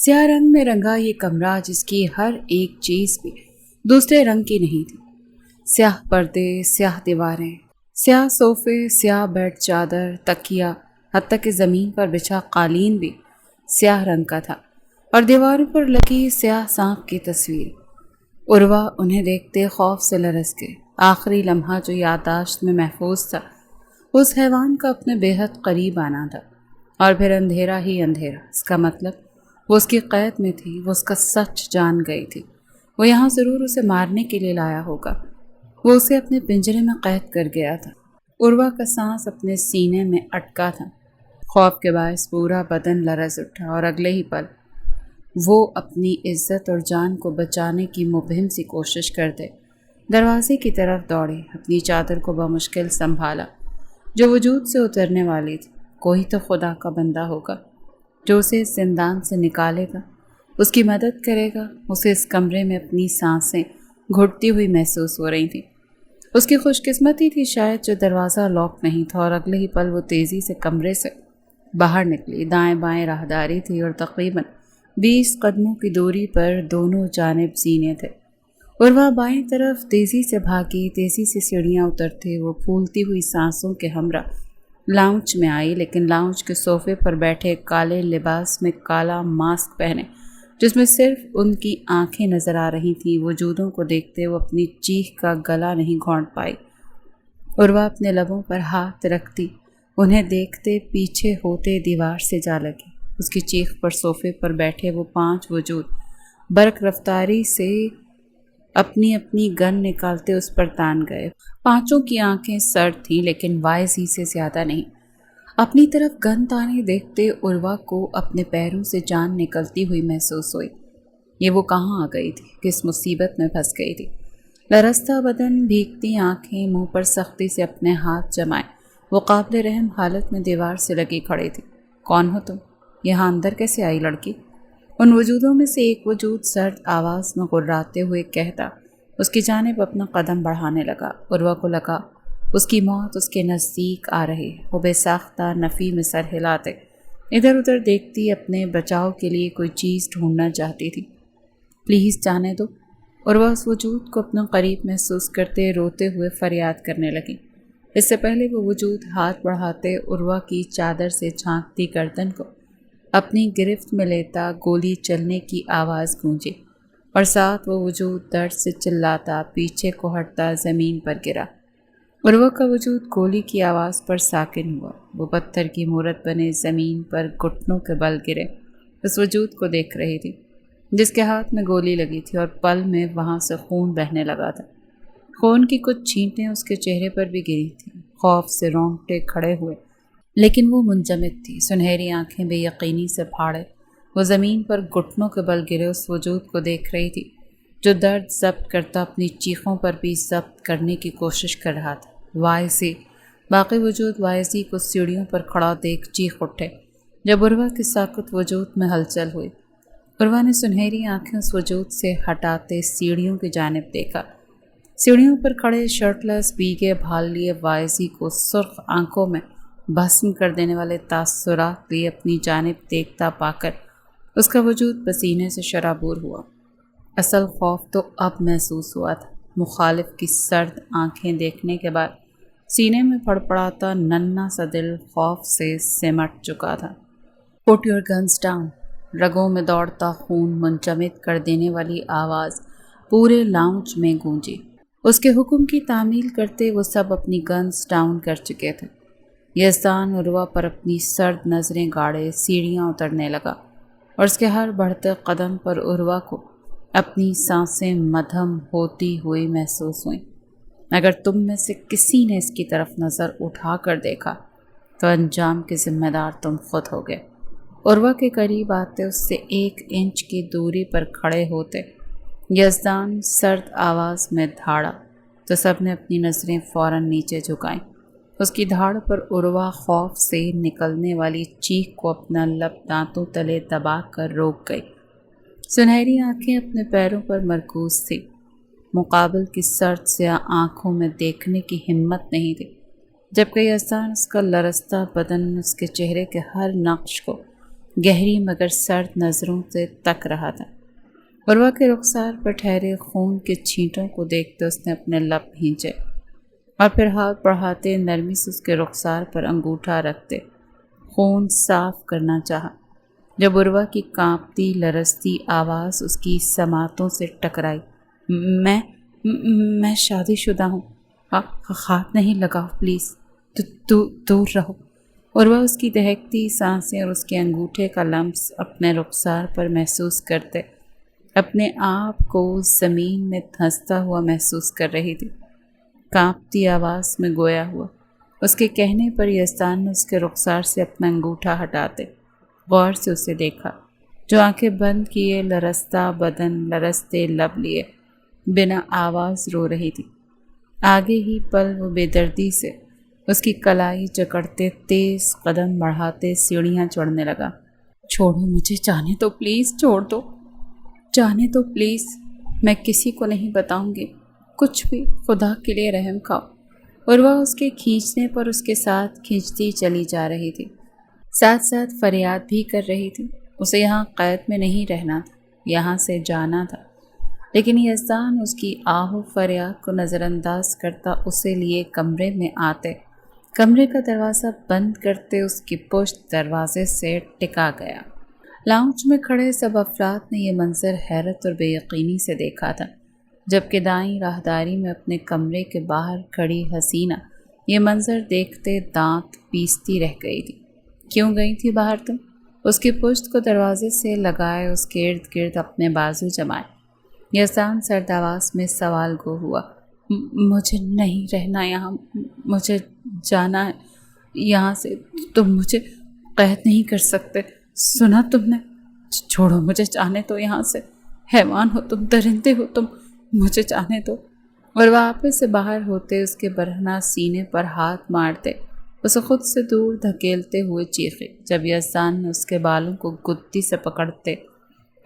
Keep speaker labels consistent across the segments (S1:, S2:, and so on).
S1: سیاہ رنگ میں رنگا یہ کمرہ جس کی ہر ایک چیز بھی دوسرے رنگ کی نہیں تھی۔ سیاہ پردے، سیاہ دیواریں، سیاہ صوفے، سیاہ بیڈ چادر، تکیا، حتیٰ کہ زمین پر بچھا قالین بھی سیاہ رنگ کا تھا، اور دیواروں پر لگی سیاہ سانپ کی تصویر۔ عروہ انہیں دیکھتے خوف سے لرز گئے۔ آخری لمحہ جو یادداشت میں محفوظ تھا اس حیوان کا اپنے بے حد قریب آنا تھا، اور پھر اندھیرا ہی اندھیرا۔ اس کا مطلب وہ اس کی قید میں تھی، وہ اس کا سچ جان گئی تھی۔ وہ یہاں ضرور اسے مارنے کے لیے لایا ہوگا۔ وہ اسے اپنے پنجرے میں قید کر گیا تھا۔ عروہ کا سانس اپنے سینے میں اٹکا تھا۔ خوف کے باعث پورا بدن لرز اٹھا، اور اگلے ہی پل وہ اپنی عزت اور جان کو بچانے کی مبہم سی کوشش کرتے دروازے کی طرف دوڑے، اپنی چادر کو بمشکل سنبھالا جو وجود سے اترنے والی تھی۔ کوئی تو خدا کا بندہ ہوگا جو اسے اس زندان سے نکالے گا، اس کی مدد کرے گا۔ اسے اس کمرے میں اپنی سانسیں گھٹتی ہوئی محسوس ہو رہی تھیں۔ اس کی خوش قسمتی تھی شاید جو دروازہ لاک نہیں تھا، اور اگلے ہی پل وہ تیزی سے کمرے سے باہر نکلی۔ دائیں بائیں راہداری تھی، اور تقریباً 20 قدموں کی دوری پر دونوں جانب زینے تھے۔ عروہ بائیں طرف تیزی سے بھاگی، تیزی سے سیڑھیاں اترتے وہ پھولتی ہوئی سانسوں کے ہمراہ لاؤنج میں آئی، لیکن لاؤنج کے صوفے پر بیٹھے کالے لباس میں کالا ماسک پہنے جس میں صرف ان کی آنکھیں نظر آ رہی تھیں، وجودوں کو دیکھتے وہ اپنی چیخ کا گلا نہیں گھونٹ پائی۔ عروہ اپنے لبوں پر ہاتھ رکھتی انہیں دیکھتے پیچھے ہوتے دیوار سے جا لگی۔ اس کی چیخ پر صوفے پر بیٹھے وہ 5 وجود برق رفتاری سے اپنی اپنی گن نکالتے اس پر تان گئے۔ 5 کی آنکھیں سرد تھیں، لیکن وائزی سے زیادہ نہیں۔ اپنی طرف گن تانے دیکھتے عروہ کو اپنے پیروں سے جان نکلتی ہوئی محسوس ہوئی۔ یہ وہ کہاں آ گئی تھی، کس مصیبت میں پھنس گئی تھی؟ لرزتا بدن، بھیگتی آنکھیں، منہ پر سختی سے اپنے ہاتھ جمائے وہ قابل رحم حالت میں دیوار سے لگی کھڑی تھی۔ کون ہو تم؟ یہاں اندر کیسے آئی لڑکی؟ ان وجودوں میں سے ایک وجود سرد آواز میں غراتے ہوئے کہتا اس کی جانب اپنا قدم بڑھانے لگا۔ عروہ کو لگا اس کی موت اس کے نزدیک آ رہی ہے۔ وہ بے ساختہ نفی میں سر ہلاتے ادھر ادھر دیکھتی، اپنے بچاؤ کے لیے کوئی چیز ڈھونڈنا چاہتی تھی۔ پلیز جانے دو۔ عروہ اس وجود کو اپنا قریب محسوس کرتے روتے ہوئے فریاد کرنے لگی۔ اس سے پہلے وہ وجود ہاتھ بڑھاتے عروہ کی چادر سے جھانکتی گردن کو اپنی گرفت میں لیتا گولی چلنے کی آواز گونجی، اور ساتھ وہ وجود درد سے چلاتا پیچھے کو ہٹتا زمین پر گرا۔ عروہ کا وجود گولی کی آواز پر ساکن ہوا۔ وہ پتھر کی مورت بنے زمین پر گھٹنوں کے بل گرے اس وجود کو دیکھ رہی تھی جس کے ہاتھ میں گولی لگی تھی، اور پل میں وہاں سے خون بہنے لگا تھا۔ خون کی کچھ چھینٹیں اس کے چہرے پر بھی گری تھیں۔ خوف سے رونگٹے کھڑے ہوئے، لیکن وہ منجمد تھی۔ سنہری آنکھیں بے یقینی سے پھاڑے وہ زمین پر گھٹنوں کے بل گرے اس وجود کو دیکھ رہی تھی جو درد ضبط کرتا اپنی چیخوں پر بھی ضبط کرنے کی کوشش کر رہا تھا۔ وائزی! باقی وجود وائزی کو سیڑھیوں پر کھڑا دیکھ چیخ اٹھے جب عروہ کی ساکت وجود میں ہلچل ہوئی۔ عروہ نے سنہری آنکھیں اس وجود سے ہٹاتے سیڑھیوں کی جانب دیکھا۔ سیڑھیوں پر کھڑے شرٹ لیس بھیگے بھال لیے وائزی کو سرخ آنکھوں میں بھسم کر دینے والے تاثرات لیے اپنی جانب دیکھتا پا کر اس کا وجود پسینے سے شرابور ہوا۔ اصل خوف تو اب محسوس ہوا تھا۔ مخالف کی سرد آنکھیں دیکھنے کے بعد سینے میں پڑپڑاتا ننھا سا دل خوف سے سمٹ چکا تھا۔ Put your guns down. رگوں میں دوڑتا خون منجمد کر دینے والی آواز پورے لاؤنج میں گونجی۔ اس کے حکم کی تعمیل کرتے وہ سب اپنی گنز ڈاؤن کر چکے تھے۔ یزدان عروہ پر اپنی سرد نظریں گاڑے سیڑھیاں اترنے لگا، اور اس کے ہر بڑھتے قدم پر عروہ کو اپنی سانسیں مدھم ہوتی ہوئی محسوس ہوئیں۔ اگر تم میں سے کسی نے اس کی طرف نظر اٹھا کر دیکھا تو انجام کے ذمہ دار تم خود ہوگے۔ عروہ کے قریب آتے اس سے 1 انچ کی دوری پر کھڑے ہوتے یزدان سرد آواز میں دھاڑا تو سب نے اپنی نظریں فوراً نیچے جھکائیں۔ اس کی دھاڑ پر عروہ خوف سے نکلنے والی چیخ کو اپنا لب دانتوں تلے دبا کر روک گئی۔ سنہری آنکھیں اپنے پیروں پر مرکوز تھی۔ مقابل کی سرد سیاہ آنکھوں میں دیکھنے کی ہمت نہیں تھی، جبکہ یزدان اس کا لرزتا بدن اس کے چہرے کے ہر نقش کو گہری مگر سرد نظروں سے تک رہا تھا۔ عروہ کے رخسار پر ٹھہرے خون کے چھینٹوں کو دیکھتے اس نے اپنے لب بھینچے اور پھر ہاتھ بڑھاتے نرمی سے اس کے رخسار پر انگوٹھا رکھتے خون صاف کرنا چاہا۔ جب عروہ کی کانپتی لرزتی آواز اس کی سماعتوں سے ٹکرائی، میں شادی شدہ ہوں، ہاتھ نہیں لگاؤ پلیز، دور رہو۔ عروہ اس کی دہکتی سانسیں اور اس کے انگوٹھے کا لمس اپنے رخسار پر محسوس کرتے اپنے آپ کو زمین میں دھنستا ہوا محسوس کر رہی تھی۔ کانپتی آواز میں گویا ہوا۔ اس کے کہنے پر یزدان نے اس کے رخسار سے اپنا انگوٹھا ہٹاتے غور سے اسے دیکھا، جو آنکھیں بند کیے لرزتا بدن لرزتے لب لیے بنا آواز رو رہی تھی۔ آگے ہی پل وہ بے دردی سے اس کی کلائی جکڑتے تیز قدم بڑھاتے سیڑھیاں چڑھنے لگا۔ چھوڑو مجھے، جانے دو پلیز، چھوڑ دو، جانے دو پلیز، میں کسی کو نہیں بتاؤں گی، کچھ بھی، خدا کے لیے رحم کھاؤ۔ عروہ اس کے کھینچنے پر اس کے ساتھ کھینچتی چلی جا رہی تھی، ساتھ ساتھ فریاد بھی کر رہی تھی۔ اسے یہاں قید میں نہیں رہنا تھا، یہاں سے جانا تھا، لیکن یزدان اس کی آہ و فریاد کو نظر انداز کرتا اسے لیے کمرے میں آتے کمرے کا دروازہ بند کرتے اس کی پشت دروازے سے ٹکا گیا۔ لاؤنج میں کھڑے سب افراد نے یہ منظر حیرت اور بے یقینی سے دیکھا تھا، جبکہ دائیں راہداری میں اپنے کمرے کے باہر کھڑی حسینہ یہ منظر دیکھتے دانت پیستی رہ گئی تھی۔ کیوں گئی تھی باہر تم؟ اس کی پشت کو دروازے سے لگائے اس کے ارد گرد اپنے بازو جمائے یزدان سرد آواز میں سوال گو ہوا۔ مجھے نہیں رہنا یہاں، مجھے جانا ہے یہاں سے، تم مجھے قید نہیں کر سکتے، سنا تم نے؟ چھوڑو مجھے، جانے دو یہاں سے، حیوان ہو تم، درندے ہو تم، مجھے جانے دو۔ اور وہ آپس سے باہر ہوتے اس کے برہنہ سینے پر ہاتھ مارتے اسے خود سے دور دھکیلتے ہوئے چیخے، جب یزدان نے اس کے بالوں کو گدی سے پکڑتے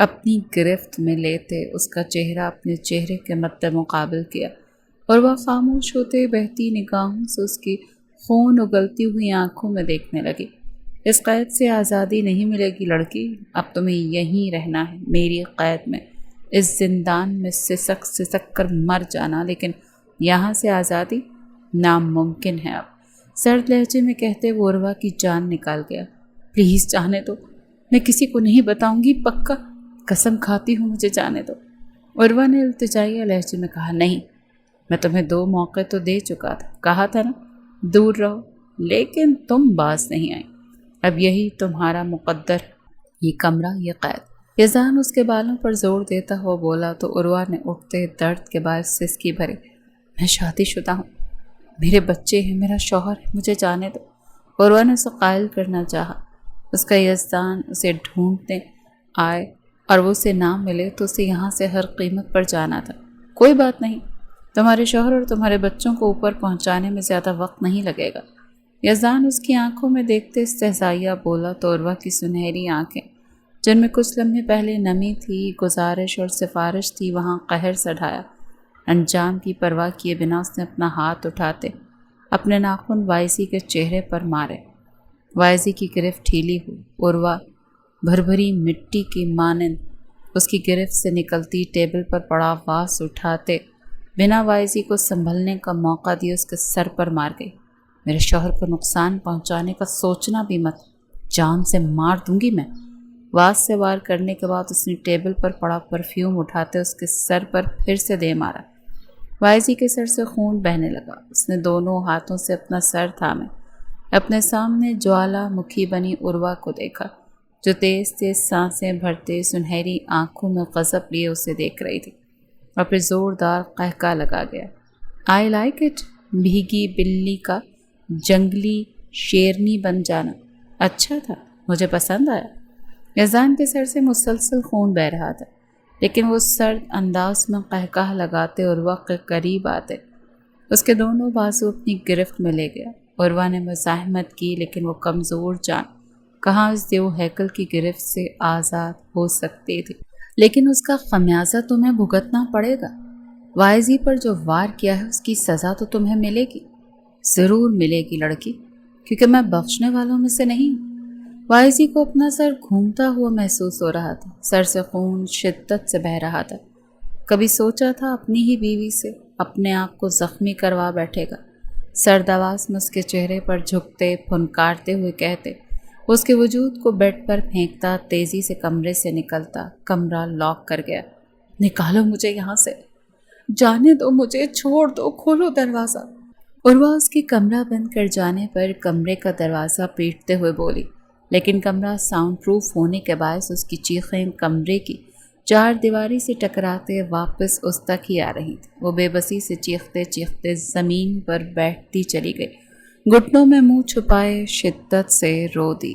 S1: اپنی گرفت میں لیتے اس کا چہرہ اپنے چہرے کے مد مقابل کیا، اور وہ خاموش ہوتے بہتی نگاہوں سے اس کی خون اگلتی ہوئی آنکھوں میں دیکھنے لگی۔ اس قید سے آزادی نہیں ملے گی لڑکی، اب تمہیں یہیں رہنا ہے، میری قید میں، اس زندان میں سسک کر مر جانا، لیکن یہاں سے آزادی ناممکن ہے اب۔ سرد لہجے میں کہتے وہ عروہ کی جان نکال گیا۔ پلیز جانے دو، میں کسی کو نہیں بتاؤں گی، پکا، قسم کھاتی ہوں، مجھے جانے دو۔ عروہ نے التجائیہ لہجے میں کہا، نہیں، میں تمہیں 2 موقع تو دے چکا تھا، کہا تھا نا دور رہو، لیکن تم باز نہیں آئی، اب یہی تمہارا مقدر، یہ کمرہ، یہ قید۔ یزدان اس کے بالوں پر زور دیتا ہوا بولا تو عروہ نے اٹھتے درد کے باعث سسکی بھرے، میں شادی شدہ ہوں، میرے بچے ہیں، میرا شوہر ہے، مجھے جانے دو۔ عروہ نے اسے قائل کرنا چاہا، اس کا یزدان اسے ڈھونڈنے آئے اور وہ اسے نہ ملے تو اسے یہاں سے ہر قیمت پر جانا تھا۔ کوئی بات نہیں، تمہارے شوہر اور تمہارے بچوں کو اوپر پہنچانے میں زیادہ وقت نہیں لگے گا۔ یزدان اس کی آنکھوں میں دیکھتے استہزائیہ بولا تو عروہ کی سنہری آنکھیں، جن میں کچھ لمحے پہلے نمی تھی، گزارش اور سفارش تھی، وہاں قہر سے ڈھایا۔ انجام کی پرواہ کیے بنا اس نے اپنا ہاتھ اٹھاتے اپنے ناخن وائزی کے چہرے پر مارے۔ وائزی کی گرفت ڈھیلی ہوئی، عروہ بھربھری مٹی کی مانند اس کی گرفت سے نکلتی ٹیبل پر پڑا واس اٹھاتے بنا وائزی کو سنبھلنے کا موقع دیے اس کے سر پر مار گئی۔ میرے شوہر کو نقصان پہنچانے کا سوچنا بھی مت، جان سے مار دوں گی میں۔ واس سے وار کرنے کے بعد اس نے ٹیبل پر پڑا پرفیوم اٹھاتے اس کے سر پر پھر سے دے مارا۔ وائزی کے سر سے خون بہنے لگا۔ اس نے دونوں ہاتھوں سے اپنا سر تھامے اپنے سامنے جوالا مکھی بنی عروہ کو دیکھا، جو تیز تیز سانسیں بھرتے سنہری آنکھوں میں غضب لیے اسے دیکھ رہی تھی، اور پھر زوردار قہقہ لگا گیا۔ آئی لائک اٹ، بھیگی بلی کا جنگلی شیرنی بن جانا اچھا تھا، مجھے پسند آیا۔ یزدان کے سر سے مسلسل خون بہہ رہا تھا، لیکن وہ سرد انداز میں قہقہ لگاتے عروہ کے قریب آتے اس کے دونوں بازو اپنی گرفت میں لے گیا۔ عروہ نے مزاحمت کی، لیکن وہ کمزور جان کہاں اس دیو ہیکل کی گرفت سے آزاد ہو سکتی تھی، لیکن اس کا خمیازہ تمہیں بھگتنا پڑے گا۔ وائزی پر جو وار کیا ہے اس کی سزا تو تمہیں ملے گی، ضرور ملے گی لڑکی، کیونکہ میں بخشنے والوں میں سے نہیں ہوں۔ وائزی کو اپنا سر گھومتا ہوا محسوس ہو رہا تھا، سر سے خون شدت سے بہہ رہا تھا۔ کبھی سوچا تھا اپنی ہی بیوی سے اپنے آپ کو زخمی کروا بیٹھے گا؟ سرد آواز میں اس کے چہرے پر جھکتے پھنکارتے ہوئے کہتے، اس کے وجود کو بیڈ پر پھینکتا، تیزی سے کمرے سے نکلتا۔ کمرہ لاک کر گیا۔ نکالو مجھے یہاں سے، جانے دو مجھے، چھوڑ دو، کھولو دروازہ۔ عروہ اس کی کمرہ بند کر جانے پر کمرے کا دروازہ پیٹتے ہوئے بولی، لیکن کمرہ ساؤنڈ پروف ہونے کے باعث اس کی چیخیں کمرے کی چار دیواری سے ٹکراتے واپس اس تک ہی آ رہی تھی۔ وہ بے بسی سے چیختے چیختے زمین پر بیٹھتی چلی گئی، گھٹنوں میں منہ چھپائے شدت سے رو دی۔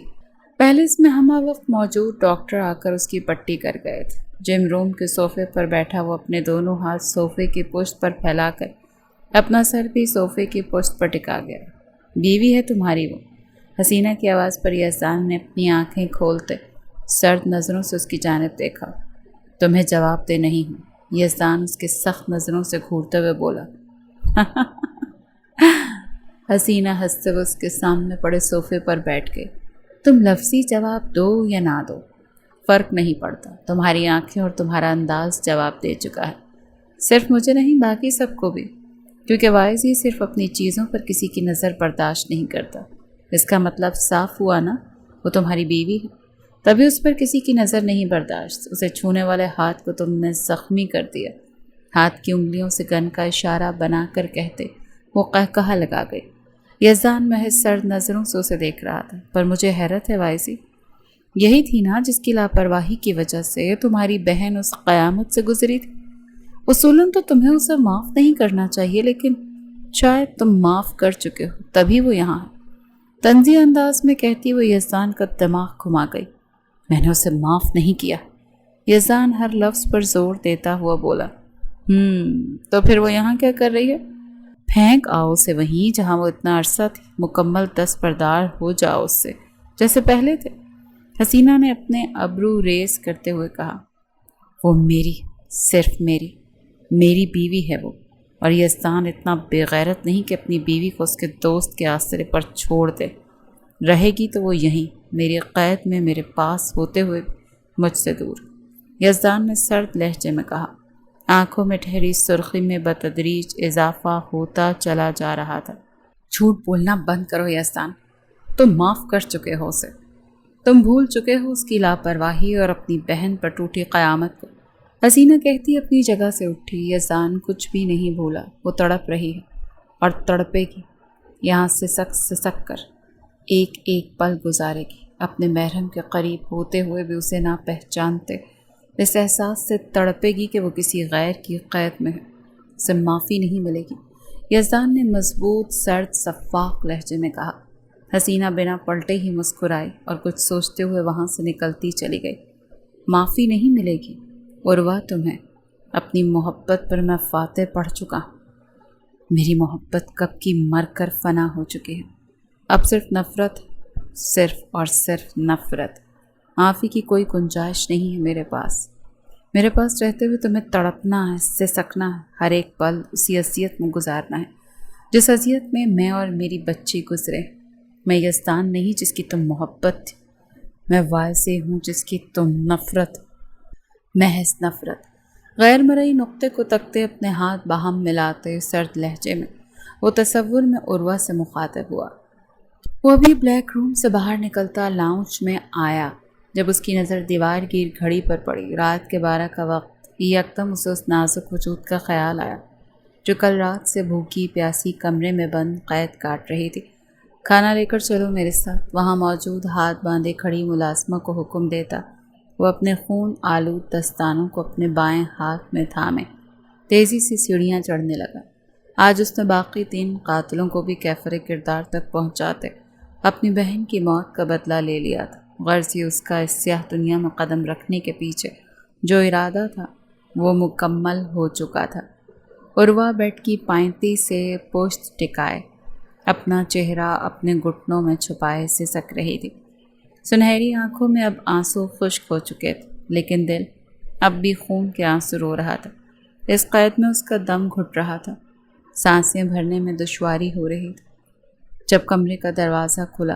S1: پیلس میں ہمہ وقت موجود ڈاکٹر آ کر اس کی پٹی کر گئے تھے۔ جم روم کے صوفے پر بیٹھا وہ اپنے دونوں ہاتھ صوفے کی پشت پر پھیلا کر اپنا سر بھی صوفے کی پشت پر ٹکا گیا۔ بیوی ہے تمہاری وہ؟ حسینہ کی آواز پر یزدان نے اپنی آنکھیں کھولتے سرد نظروں سے اس کی جانب دیکھا۔ تمہیں جواب دے نہیں ہوں، یزدان اس کے سخت نظروں سے گھورتے ہوئے بولا۔ حسینہ ہنستے ہوئے اس کے سامنے پڑے صوفے پر بیٹھ گئی۔ تم لفظی جواب دو یا نہ دو، فرق نہیں پڑتا، تمہاری آنکھیں اور تمہارا انداز جواب دے چکا ہے، صرف مجھے نہیں باقی سب کو بھی، کیونکہ وائزی صرف اپنی چیزوں پر کسی کی نظر برداشت نہیں کرتا۔ اس کا مطلب صاف ہوا نا، وہ تمہاری بیوی ہے، تبھی اس پر کسی کی نظر نہیں برداشت۔ اسے چھونے والے ہاتھ کو تم نے زخمی کر دیا۔ ہاتھ کی انگلیوں سے گن کا اشارہ بنا کر کہتے وہ قہقہہ لگا گئی۔ یزدان محض سرد نظروں سے اسے دیکھ رہا تھا۔ پر مجھے حیرت ہے وائزی، یہی تھی نا جس کی لاپرواہی کی وجہ سے تمہاری بہن اس قیامت سے گزری تھی؟ اصولاً تو تمہیں اسے معاف نہیں کرنا چاہیے، لیکن شاید تم معاف کر چکے ہو، تبھی وہ یہاں ہے۔ طنزی انداز میں کہتی وہ یزدان کا دماغ گھما گئی۔ میں نے اسے معاف نہیں کیا، یزدان ہر لفظ پر زور دیتا ہوا بولا۔ تو پھر وہ یہاں کیا کر رہی ہے؟ پھینک آؤ اسے وہیں جہاں وہ اتنا عرصہ تھی، مکمل دستبردار ہو جاؤ اس سے جیسے پہلے تھے۔ حسینہ نے اپنے ابرو ریز کرتے ہوئے کہا، وہ میری، صرف میری بیوی ہے وہ، اور یزدان اتنا بے غیرت نہیں کہ اپنی بیوی کو اس کے دوست کے آسرے پر چھوڑ دے۔ رہے گی تو وہ یہیں میری قید میں، میرے پاس ہوتے ہوئے مجھ سے دور، یزدان نے سرد لہجے میں کہا۔ آنکھوں میں ٹھہری سرخی میں بتدریج اضافہ ہوتا چلا جا رہا تھا۔ جھوٹ بولنا بند کرو یزدان، تم معاف کر چکے ہو اسے، تم بھول چکے ہو اس کی لاپرواہی اور اپنی بہن پر ٹوٹی قیامت کو۔ حسینہ کہتی اپنی جگہ سے اٹھی۔ یزدان کچھ بھی نہیں بھولا، وہ تڑپ رہی ہے اور تڑپے گی، یہاں سسک کر ایک ایک پل گزارے گی، اپنے محرم کے قریب ہوتے ہوئے بھی اسے نہ پہچانتے، اس احساس سے تڑپے گی کہ وہ کسی غیر کی قید میں ہے، اسے معافی نہیں ملے گی، یزدان نے مضبوط سرد شفاف لہجے میں کہا۔ حسینہ بنا پلٹے ہی مسکرائی اور کچھ سوچتے ہوئے وہاں سے نکلتی چلی گئی۔ معافی نہیں ملے گی؟ عروہ تمہیں، اپنی محبت پر میں فاتح پڑھ چکا ہوں، میری محبت کب کی مر کر فنا ہو چکی ہے، اب صرف نفرت، صرف اور صرف نفرت، معافی کی کوئی گنجائش نہیں ہے میرے پاس رہتے ہوئے تمہیں تڑپنا ہے، سسکنا ہے، ہر ایک پل اسی اذیت میں گزارنا ہے جس اذیت میں اور میری بچی گزرے۔ میں یزدان نہیں جس کی تم محبت تھی، میں وائزی ہوں جس کی تم نفرت، محض نفرت۔ غیر مرئی نقطے کو تکتے اپنے ہاتھ باہم ملاتے سرد لہجے میں وہ تصور میں عروہ سے مخاطب ہوا۔ وہ ابھی بلیک روم سے باہر نکلتا لاؤنج میں آیا جب اس کی نظر دیوار گیر گھڑی پر پڑی۔ رات کے 12 کا وقت، یکدم اسے اس نازک وجود کا خیال آیا جو کل رات سے بھوکی پیاسی کمرے میں بند قید کاٹ رہی تھی۔ کھانا لے کر چلو میرے ساتھ، وہاں موجود ہاتھ باندھے کھڑی ملازمہ کو حکم دیتا۔ وہ اپنے خون آلود دستانوں کو اپنے بائیں ہاتھ میں تھامے تیزی سے سیڑھیاں چڑھنے لگا۔ آج اس نے باقی 3 قاتلوں کو بھی کیفر کردار تک پہنچاتے اپنی بہن کی موت کا بدلہ لے لیا تھا۔ غرض یہ اس کا اس سیاہ دنیا میں قدم رکھنے کے پیچھے جو ارادہ تھا وہ مکمل ہو چکا تھا۔ عروہ بیڈ کی پائنتی سے پشت ٹکائے اپنا چہرہ اپنے گھٹنوں میں چھپائے سسک رہی تھی۔ سنہری آنکھوں میں اب آنسو خشک ہو چکے تھے، لیکن دل اب بھی خون کے آنسو رو رہا تھا۔ اس قید میں اس کا دم گھٹ رہا تھا، سانسیں بھرنے میں دشواری ہو رہی تھی۔ جب کمرے کا دروازہ کھلا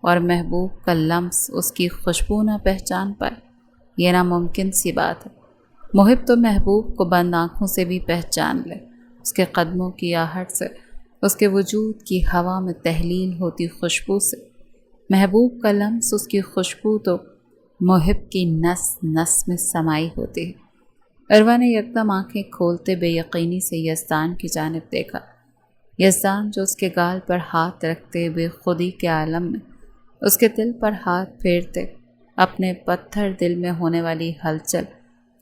S1: اور محبوب کا لمس اس کی خوشبو نہ پہچان پائے، یہ ناممکن سی بات ہے۔ محب تو محبوب کو بند آنکھوں سے بھی پہچان لے، اس کے قدموں کی آہٹ سے، اس کے وجود کی ہوا میں تحلیل ہوتی خوشبو سے۔ محبوب کا لمس، اس کی خوشبو تو محب کی نس نس میں سمائی ہوتی ہے۔ عروہ نے یکدم آنکھیں کھولتے بے یقینی سے یزدان کی جانب دیکھا۔ یزدان جو اس کے گال پر ہاتھ رکھتے بے خودی کے عالم میں اس کے دل پر ہاتھ پھیرتے، اپنے پتھر دل میں ہونے والی ہلچل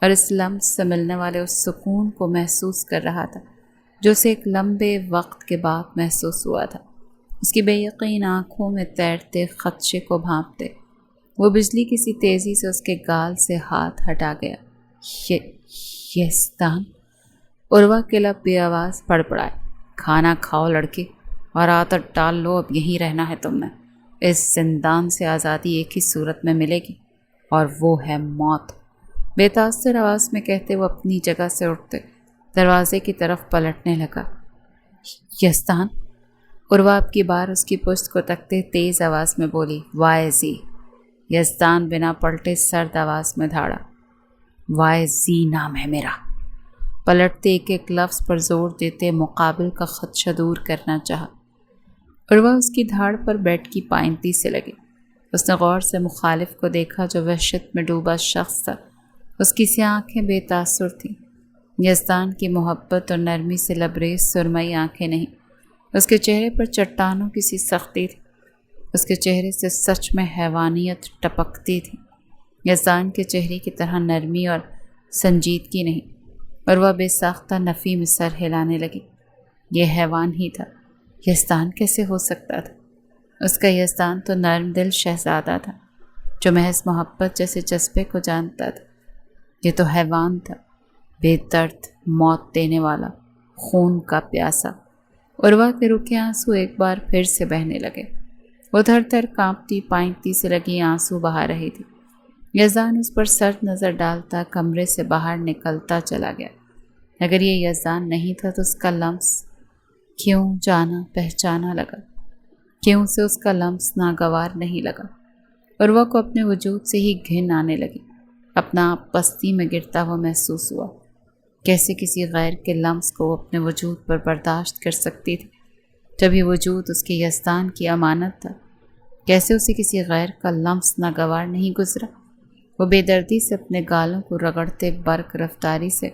S1: اور اس لمس سے ملنے والے اس سکون کو محسوس کر رہا تھا جو اسے ایک لمبے وقت کے بعد محسوس ہوا تھا۔ اس کی بے یقین آنکھوں میں تیرتے خدشے کو بھانپتے وہ بجلی کسی تیزی سے اس کے گال سے ہاتھ ہٹا گیا۔ یزدان، عروہ کے لب بے آواز پڑ پڑائے۔ کھانا کھاؤ لڑکی، اور عادت ڈال لو، اب یہیں رہنا ہے تم نے۔ اس زندان سے آزادی ایک ہی صورت میں ملے گی، اور وہ ہے موت۔ بے تاثر آواز میں کہتے وہ اپنی جگہ سے اٹھتے دروازے کی طرف پلٹنے لگا۔ یزدان، عروہ اب کی بار اس کی پشت کو تکتے تیز آواز میں بولی، وائزی۔ یزدان بنا پلٹے سرد آواز میں دھاڑا، وائزی نام ہے میرا۔ پلٹتے ایک ایک لفظ پر زور دیتے مقابل کا خدشہ دور کرنا چاہا۔ عروہ اس کی دھاڑ پر بیٹ کی پائنتی سے لگی۔ اس نے غور سے مخالف کو دیکھا جو وحشت میں ڈوبا شخص تھا۔ اس کی سیاہ آنکھیں بے تاثر تھیں۔ یزدان کی محبت اور نرمی سے لبریز سرمئی آنکھیں نہیں، اس کے چہرے پر چٹانوں کی سی سختی تھی۔ اس کے چہرے سے سچ میں حیوانیت ٹپکتی تھی۔ یزدان کے چہرے کی طرح نرمی اور سنجیدگی نہیں۔ عروہ بے ساختہ نفی میں سر ہلانے لگی۔ یہ حیوان ہی تھا، یزدان کیسے ہو سکتا تھا؟ اس کا یزدان تو نرم دل شہزادہ تھا جو محض محبت جیسے جذبے کو جانتا تھا۔ یہ تو حیوان تھا، بے درد، موت دینے والا، خون کا پیاسا۔ عروہ کے رکے آنسو ایک بار پھر سے بہنے لگے۔ وہ تھر تھر کانپتی پائنتی سے لگی آنسو بہا رہی تھی۔ یزدان اس پر سرد نظر ڈالتا کمرے سے باہر نکلتا چلا گیا۔ اگر یہ یزدان نہیں تھا تو اس کا لمس کیوں جانا پہچانا لگا، کیوں سے اس کا لمس ناگوار نہیں لگا؟ عروہ کو اپنے وجود سے ہی گھن آنے لگی۔ اپنا آپ پستی میں گرتا ہوا محسوس ہوا۔ کیسے کسی غیر کے لمس کو اپنے وجود پر برداشت کر سکتی تھی جب یہ وجود اس کے یزدان کی امانت تھا؟ کیسے اسے کسی غیر کا لمس ناگوار نہیں گزرا؟ وہ بے دردی سے اپنے گالوں کو رگڑتے برق رفتاری سے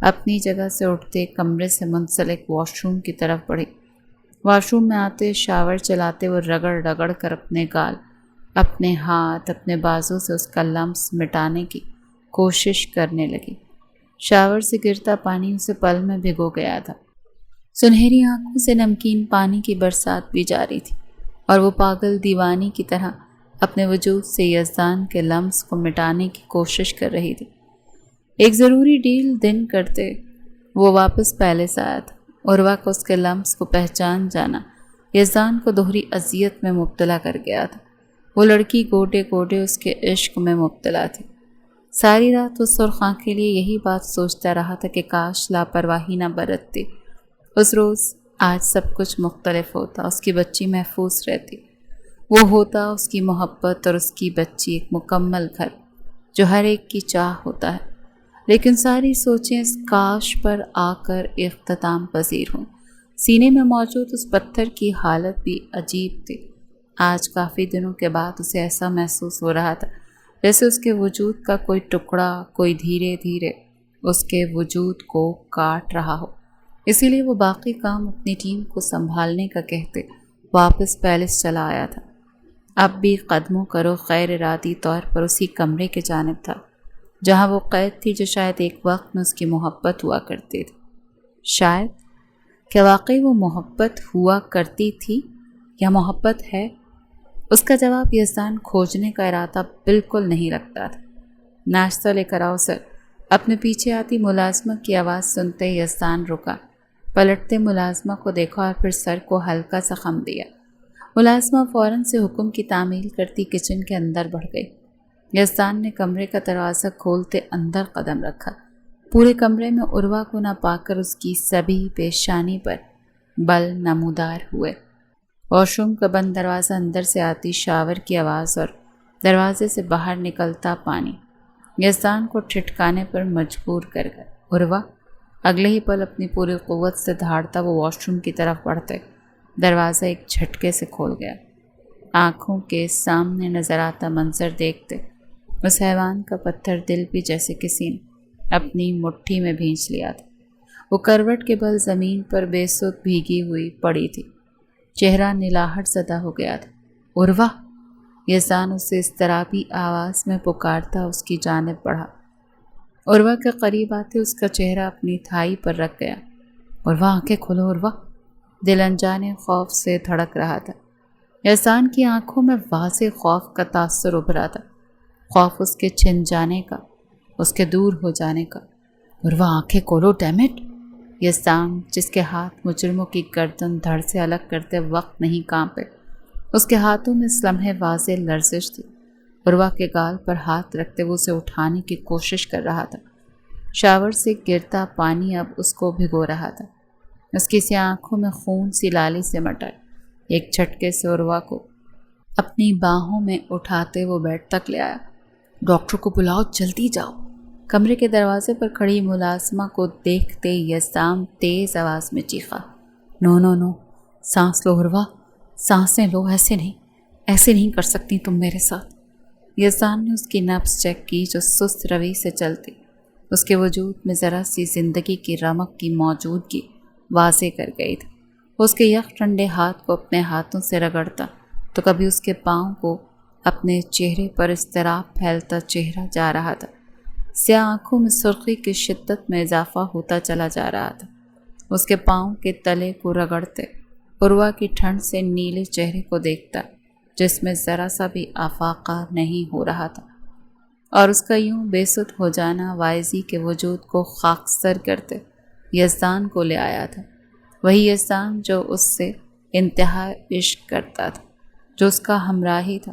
S1: اپنی جگہ سے اٹھتے کمرے سے منسلک واش روم کی طرف بڑھی۔ واش روم میں آتے شاور چلاتے وہ رگڑ رگڑ کر اپنے گال، اپنے ہاتھ، اپنے بازو سے اس کا لمس مٹانے کی کوشش کرنے لگی۔ شاور سے گرتا پانی اسے پل میں بھگو گیا تھا۔ سنہری آنکھوں سے نمکین پانی کی برسات بھی جاری تھی، اور وہ پاگل دیوانی کی طرح اپنے وجود سے یزدان کے لمس کو مٹانے کی کوشش کر رہی تھی۔ ایک ضروری ڈیل دن کرتے وہ واپس پیلس آیا تھا۔ عروہ کو اس کے لمس کو پہچان جانا یزدان کو دوہری اذیت میں مبتلا کر گیا تھا۔ وہ لڑکی گوڈے گوڈے اس کے عشق میں مبتلا تھی۔ ساری رات وہ سرخ آنکھیں لیے یہی بات سوچتا رہا تھا کہ کاش لاپرواہی نہ برتتی۔ اس روز آج سب کچھ مختلف ہوتا، اس کی بچی محفوظ رہتی، وہ ہوتا اس کی محبت اور اس کی بچی ایک مکمل گھر جو ہر ایک کی چاہ ہوتا ہے۔ لیکن ساری سوچیں اس کاش پر آ کر اختتام پذیر ہوں۔ سینے میں موجود اس پتھر کی حالت بھی عجیب تھی۔ آج کافی دنوں کے بعد اسے ایسا محسوس ہو رہا تھا جیسے اس کے وجود کا کوئی ٹکڑا کوئی دھیرے دھیرے اس کے وجود کو کاٹ رہا ہو۔ اسی لیے وہ باقی کام اپنی ٹیم کو سنبھالنے کا کہتے واپس پیلس چلا آیا تھا۔ اب بھی قدموں کا رخ غیر ارادی طور پر اسی کمرے کے جانب تھا جہاں وہ قید تھی جو شاید ایک وقت میں اس کی محبت ہوا کرتی تھی۔ شاید، کیا واقعی وہ محبت ہوا کرتی تھی یا محبت ہے؟ اس کا جواب یزدان کھوجنے کا ارادہ بالکل نہیں رکھتا تھا۔ ناشتہ لے کر آؤ سر۔ اپنے پیچھے آتی ملازمہ کی آواز سنتے یزدان رکا، پلٹتے ملازمہ کو دیکھا اور پھر سر کو ہلکا سا خم دیا۔ ملازمہ فوراً سے حکم کی تعمیل کرتی کچن کے اندر بڑھ گئی۔ یزدان نے کمرے کا دروازہ کھولتے اندر قدم رکھا۔ پورے کمرے میں عروہ کو نہ پا کر اس کی سبھی پیشانی پر بل نمودار ہوئے۔ واش روم کا بند دروازہ اندر سے آتی شاور کی آواز اور دروازے سے باہر نکلتا پانی یزدان کو ٹھٹکانے پر مجبور کر گئے۔ عروہ اگلے ہی پل اپنی پوری قوت سے دھاڑتا وہ واش روم کی طرف بڑھتے دروازہ ایک جھٹکے سے کھول گیا۔ آنکھوں کے سامنے نظر آتا منظر دیکھتے اس حیوان کا پتھر دل بھی جیسے کسی نے اپنی مٹھی میں بھینچ لیا تھا۔ وہ کروٹ کے بل زمین پر بے سود بھیگی ہوئی پڑی تھی، چہرہ نلاہٹ زدہ ہو گیا تھا۔ عروہ! یزدان اسے اضطرابی آواز میں پکارتا اس کی جانب بڑھا۔ عروہ کے قریب آتے اس کا چہرہ اپنی تھائی پر رکھ گیا۔ عروہ آنکھیں کھولو عروہ! دل انجانے خوف سے دھڑک رہا تھا۔ یزدان کی آنکھوں میں واضح خوف کا تاثر ابھرا تھا، خوف اس کے چھن جانے کا، اس کے دور ہو جانے کا۔ عروہ آنکھیں کھولو ڈیم اٹ! یزدان جس کے ہاتھ مجرموں کی گردن دھڑ سے الگ کرتے وقت نہیں کانپے، اس کے ہاتھوں میں اس لمحے واضح لرزش تھی۔ عروہ کے گال پر ہاتھ رکھتے وہ اسے اٹھانے کی کوشش کر رہا تھا۔ شاور سے گرتا پانی اب اس کو بھگو رہا تھا۔ اس کی سی آنکھوں میں خون سی لالی سے مٹا۔ ایک جھٹکے سے عروہ کو اپنی باہوں میں اٹھاتے وہ بیڈ تک لے آیا۔ ڈاکٹر کو بلاؤ، جلدی جاؤ! کمرے کے دروازے پر کھڑی ملازمہ کو دیکھتے یزدان تیز آواز میں چیخا، نو نو نو! سانس لو عروہ، سانسیں لو، ایسے نہیں کر سکتی تم میرے ساتھ۔ یزدان نے اس کی نبض چیک کی جو سست روی سے چلتی، اس کے وجود میں ذرا سی زندگی کی رمق کی موجودگی واضح کر گئی تھی۔ اس کے یخ ٹھنڈے ہاتھ کو اپنے ہاتھوں سے رگڑتا تو کبھی اس کے پاؤں کو اپنے چہرے پر اضطراب پھیلتا چہرہ جا رہا تھا۔ سیاہ آنکھوں میں سرخی کی شدت میں اضافہ ہوتا چلا جا رہا تھا۔ اس کے پاؤں کے تلے کو رگڑتے عروہ کی ٹھنڈ سے نیلے چہرے کو دیکھتا جس میں ذرا سا بھی آفاقہ نہیں ہو رہا تھا، اور اس کا یوں بے سود ہو جانا وائزی کے وجود کو خاکستر کرتے یزدان کو لے آیا تھا۔ وہی یزدان جو اس سے انتہا عشق کرتا تھا، جو اس کا ہمراہی تھا۔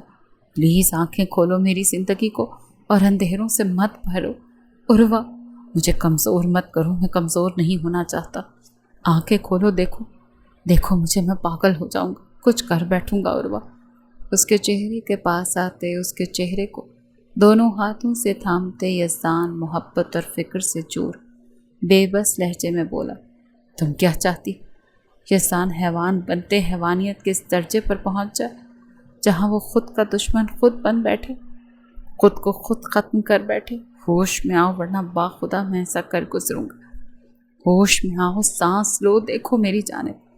S1: پلیز آنکھیں کھولو میری زندگی کو اور اندھیروں سے مت بھرو۔ عروہ مجھے کمزور مت کرو، میں کمزور نہیں ہونا چاہتا۔ آنکھیں کھولو، دیکھو مجھے، میں پاگل ہو جاؤں گا، کچھ کر بیٹھوں گا۔ عروہ اس کے چہرے کے پاس آتے اس کے چہرے کو دونوں ہاتھوں سے تھامتے یزدان محبت اور فکر سے چور بے بس لہجے میں بولا، تم کیا چاہتی؟ یزدان حیوان بنتے حیوانیت کے اس درجے پر پہنچ جائے جہاں وہ خود کا دشمن خود بن بیٹھے، خود کو خود ختم کر بیٹھے۔ ہوش میں آؤ ورنہ باخدا میں ایسا کر گزروں گا۔ ہوش میں آؤ، سانس لو، دیکھو میری جانب۔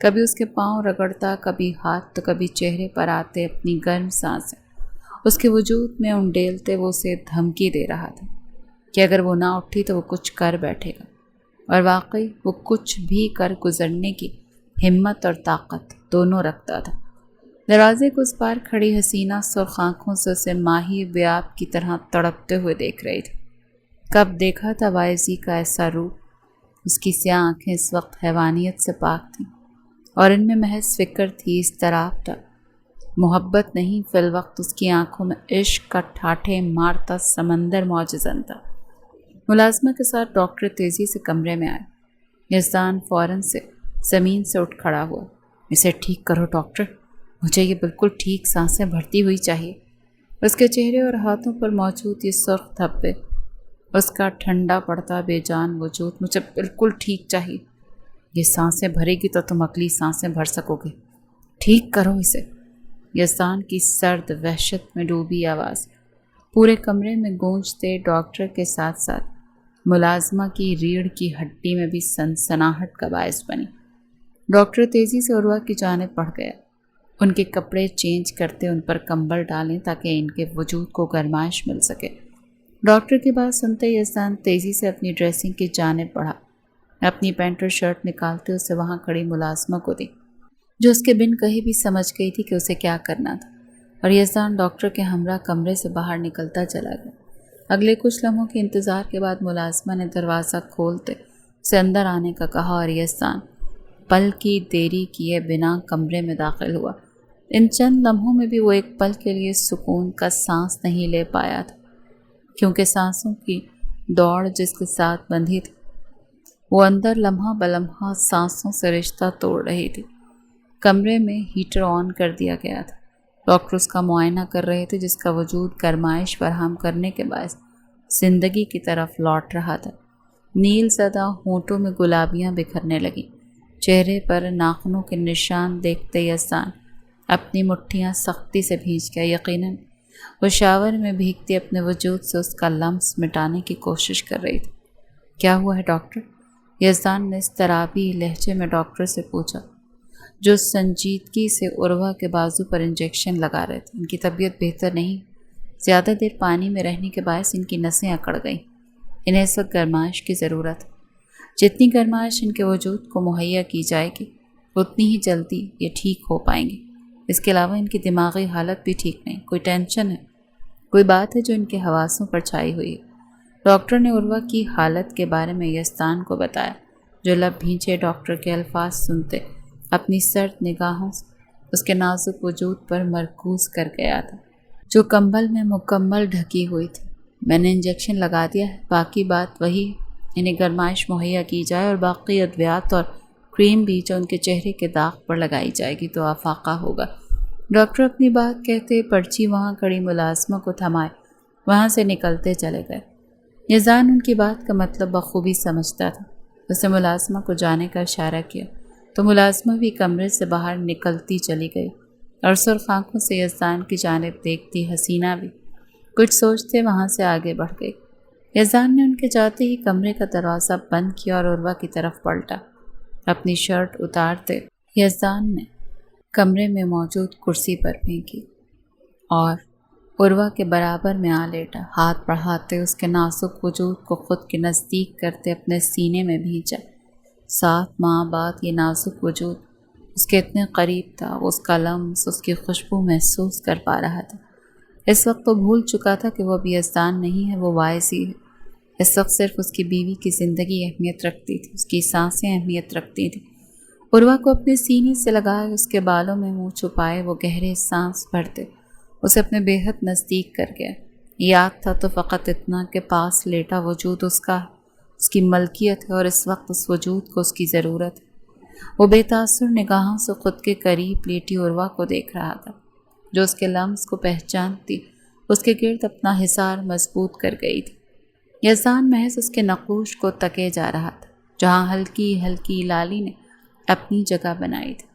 S1: کبھی اس کے پاؤں رگڑتا، کبھی ہاتھ، تو کبھی چہرے پر آتے اپنی گرم سانسیں اس کے وجود میں انڈیلتے وہ اسے دھمکی دے رہا تھا کہ اگر وہ نہ اٹھی تو وہ کچھ کر بیٹھے گا، اور واقعی وہ کچھ بھی کر گزرنے کی ہمت اور طاقت دونوں رکھتا تھا۔ دروازے کو اس پار کھڑی حسینہ سرخ آنکھوں سے اسے ماہی بیاب کی طرح تڑپتے ہوئے دیکھ رہی تھی۔ کب دیکھا تھا وائزی کا ایسا روپ؟ اس کی سیاہ آنکھیں اس وقت حیوانیت سے پاک تھیں، اور ان میں محض فکر تھی، اضطراب تھا، محبت نہیں۔ فی الوقت اس کی آنکھوں میں عشق کا ٹھاٹھے مارتا سمندر موجزن تھا۔ ملازمہ کے ساتھ ڈاکٹر تیزی سے کمرے میں آئے۔ یزدان فوراً سے زمین سے اٹھ کھڑا ہوا۔ اسے ٹھیک کرو ڈاکٹر، مجھے یہ بالکل ٹھیک سانسیں بھرتی ہوئی چاہیے۔ اس کے چہرے اور ہاتھوں پر موجود یہ سرخ دھبے، اس کا ٹھنڈا پڑتا بے جان وجود، مجھے بالکل ٹھیک چاہیے۔ یہ سانسیں بھرے گی تو تم اگلی سانسیں بھر سکو گے، ٹھیک کرو اسے۔ یزدان کی سرد وحشت میں ڈوبی آواز پورے کمرے میں گونجتے ڈاکٹر کے ساتھ ساتھ ملازمہ کی ریڑھ کی ہڈی میں بھی سنسناہٹ کا باعث بنی۔ ڈاکٹر تیزی سے عروہ کی جانب بڑھ گیا۔ ان کے کپڑے چینج کرتے ان پر کمبل ڈالیں تاکہ ان کے وجود کو گرمائش مل سکے۔ ڈاکٹر کی بات سنتے یزدان تیزی سے اپنی ڈریسنگ کی جانب بڑھا، اپنی پینٹ اور شرٹ نکالتے اسے وہاں کھڑی ملازمہ کو دی، جو اس کے بن کہیں بھی سمجھ گئی تھی کہ اسے کیا کرنا تھا، اور یزدان ڈاکٹر کے ہمراہ کمرے سے باہر نکلتا چلا گیا۔ اگلے کچھ لمحوں کے انتظار کے بعد ملازمہ نے دروازہ کھولتے اسے اندر آنے کا کہا، اور یزدان پل کی دیری کیے بنا کمرے میں داخل ہوا۔ ان چند لمحوں میں بھی وہ ایک پل کے لیے سکون کا سانس نہیں لے پایا تھا، کیونکہ سانسوں کی دوڑ جس کے ساتھ بندھی تھی وہ اندر لمحہ بلمحہ سانسوں سے رشتہ توڑ رہی تھی۔ کمرے میں ہیٹر آن کر دیا گیا تھا۔ ڈاکٹر اس کا معائنہ کر رہے تھے جس کا وجود گرمائش فراہم کرنے کے باعث زندگی کی طرف لوٹ رہا تھا۔ نیل زدہ ہونٹوں میں گلابیاں بکھرنے لگیں۔ چہرے پر ناخنوں کے نشان دیکھتے یزدان اپنی مٹھیاں سختی سے بھینچ گیا۔ یقیناً وہ شاور میں بھیگتی اپنے وجود سے اس کا لمس مٹانے کی کوشش کر رہی تھی۔ کیا ہوا ہے ڈاکٹر؟ یزدان نے اضطرابی لہجے میں ڈاکٹر سے پوچھا، جو سنجیدگی سے عروہ کے بازو پر انجیکشن لگا رہے تھے۔ ان کی طبیعت بہتر نہیں، زیادہ دیر پانی میں رہنے کے باعث ان کی نسیں اکڑ گئیں۔ انہیں اس وقت گرمائش کی ضرورت ہے۔ جتنی گرمائش ان کے وجود کو مہیا کی جائے گی اتنی ہی جلدی یہ ٹھیک ہو پائیں گے۔ اس کے علاوہ ان کی دماغی حالت بھی ٹھیک نہیں، کوئی ٹینشن ہے، کوئی بات ہے جو ان کے حواسوں پر چھائی ہوئی ہے۔ ڈاکٹر نے عروہ کی حالت کے بارے میں یزدان کو بتایا، جو لب بھینچے ڈاکٹر کے الفاظ سنتے اپنی سرد نگاہوں سے اس کے نازک وجود پر مرکوز کر گیا تھا، جو کمبل میں مکمل ڈھکی ہوئی تھی۔ میں نے انجیکشن لگا دیا ہے، باقی بات وہی ہے، انہیں گرمائش مہیا کی جائے اور باقی ادویات اور کریم بھی جو ان کے چہرے کے داغ پر لگائی جائے گی تو افاقہ ہوگا۔ ڈاکٹر اپنی بات کہتے پرچی وہاں کھڑی ملازمہ کو تھمائے وہاں سے نکلتے چلے گئے۔ یزدان ان کی بات کا مطلب بخوبی سمجھتا تھا۔ اس نے ملازمہ کو جانے کا اشارہ کیا تو ملازمہ بھی کمرے سے باہر نکلتی چلی گئی اور سرخ آنکھوں سے یزدان کی جانب دیکھتی حسینہ بھی کچھ سوچتے وہاں سے آگے بڑھ گئی۔ یزدان نے ان کے جاتے ہی کمرے کا دروازہ بند کیا اور عروہ کی طرف پلٹا۔ اپنی شرٹ اتارتے یزدان نے کمرے میں موجود کرسی پر پھینکی اور عروہ کے برابر میں آ لیٹا۔ ہاتھ بڑھاتے اس کے نازک وجود کو خود کے نزدیک کرتے اپنے سینے میں بھینچا۔ 7 ماہ بعد یہ نازک وجود اس کے اتنے قریب تھا، اس کا لمس، اس کی خوشبو محسوس کر پا رہا تھا۔ اس وقت وہ بھول چکا تھا کہ وہ اب یزدان نہیں ہے، وہ وائسی ہے۔ اس وقت صرف اس کی بیوی کی زندگی اہمیت رکھتی تھی، اس کی سانسیں اہمیت رکھتی تھیں۔ عروہ کو اپنے سینے سے لگائے اس کے بالوں میں منہ چھپائے وہ گہرے سانس بھرتے اسے اپنے بے حد نزدیک کر گیا۔ یاد تھا تو فقط اتنا کہ پاس لیٹا وجود اس کا ہے، اس کی ملکیت ہے اور اس وقت اس وجود کو اس کی ضرورت ہے۔ وہ بے تاثر نگاہوں سے خود کے قریب لیٹی عروہ کو دیکھ رہا تھا، جو اس کے لمس کو پہچانتی اس کے گرد اپنا حصار مضبوط کر گئی تھی۔ یزدان محض اس کے نقوش کو تکے جا رہا تھا، جہاں ہلکی ہلکی لالی نے اپنی جگہ بنائی تھی۔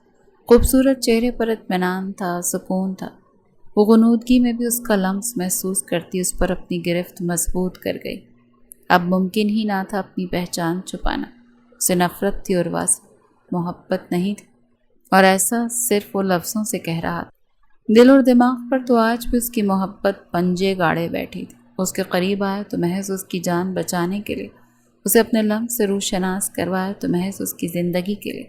S1: خوبصورت چہرے پر اطمینان تھا، سکون تھا۔ وہ غنودگی میں بھی اس کا لمس محسوس کرتی اس پر اپنی گرفت مضبوط کر گئی۔ اب ممکن ہی نہ تھا اپنی پہچان چھپانا۔ اسے نفرت تھی عروہ سے، محبت نہیں تھی، اور ایسا صرف وہ لفظوں سے کہہ رہا تھا۔ دل اور دماغ پر تو آج بھی اس کی محبت پنجے گاڑے بیٹھی تھی۔ اس کے قریب آیا تو محض اس کی جان بچانے کے لیے، اسے اپنے لمس سے روشناس کروایا تو محض اس کی زندگی کے لیے،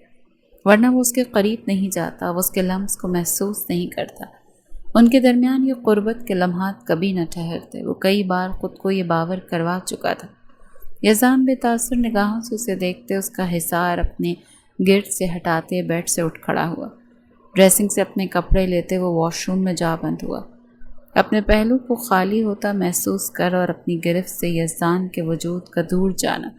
S1: ورنہ وہ اس کے قریب نہیں جاتا، وہ اس کے لمس کو محسوس نہیں کرتا۔ ان کے درمیان یہ قربت کے لمحات کبھی نہ ٹھہرتے۔ وہ کئی بار خود کو یہ باور کروا چکا تھا۔ یزدان بے تاثر نگاہوں سے اسے دیکھتے اس کا حصار اپنے گرد سے ہٹاتے بیڈ سے اٹھ کھڑا ہوا۔ ڈریسنگ سے اپنے کپڑے لیتے وہ واش روم میں جا بند ہوا۔ اپنے پہلو کو خالی ہوتا محسوس کر اور اپنی گرفت سے یزدان کے وجود کا دور جانا،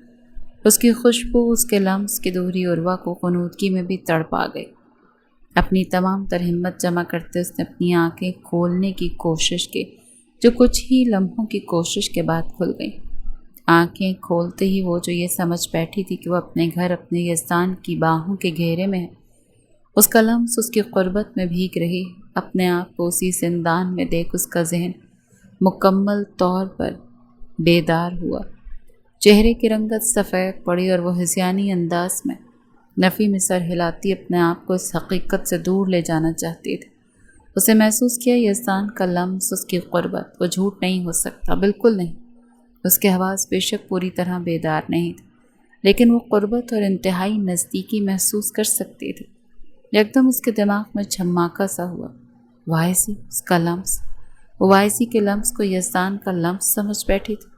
S1: اس کی خوشبو، اس کے لمس کی دوری عروہ کو غنودگی میں بھی تڑپا گئی۔ اپنی تمام تر ہمت جمع کرتے اس نے اپنی آنکھیں کھولنے کی کوشش کی، جو کچھ ہی لمحوں کی کوشش کے بعد کھل گئیں۔ آنکھیں کھولتے ہی وہ جو یہ سمجھ بیٹھی تھی کہ وہ اپنے گھر، اپنے یزدان کی باہوں کے گھیرے میں ہے، اس کا لمس اس کی قربت میں بھیگ رہی، اپنے آپ کو اسی زندان میں دیکھ اس کا ذہن مکمل طور پر بیدار ہوا۔ چہرے کی رنگت سفید پڑی اور وہ ہذیانی انداز میں نفی میں سر ہلاتی اپنے آپ کو اس حقیقت سے دور لے جانا چاہتی تھی۔ اسے محسوس کیا یزدان کا لمس، اس کی قربت، وہ جھوٹ نہیں ہو سکتا، بالکل نہیں۔ اس کے حواس بے شک پوری طرح بیدار نہیں تھے، لیکن وہ قربت اور انتہائی نزدیکی محسوس کر سکتی تھی۔ یکدم اس کے دماغ میں جھماکا سا ہوا، وائسی، اس کا لمس، وہ وائسی کے لمس کو یزدان کا لمس سمجھ بیٹھی تھی۔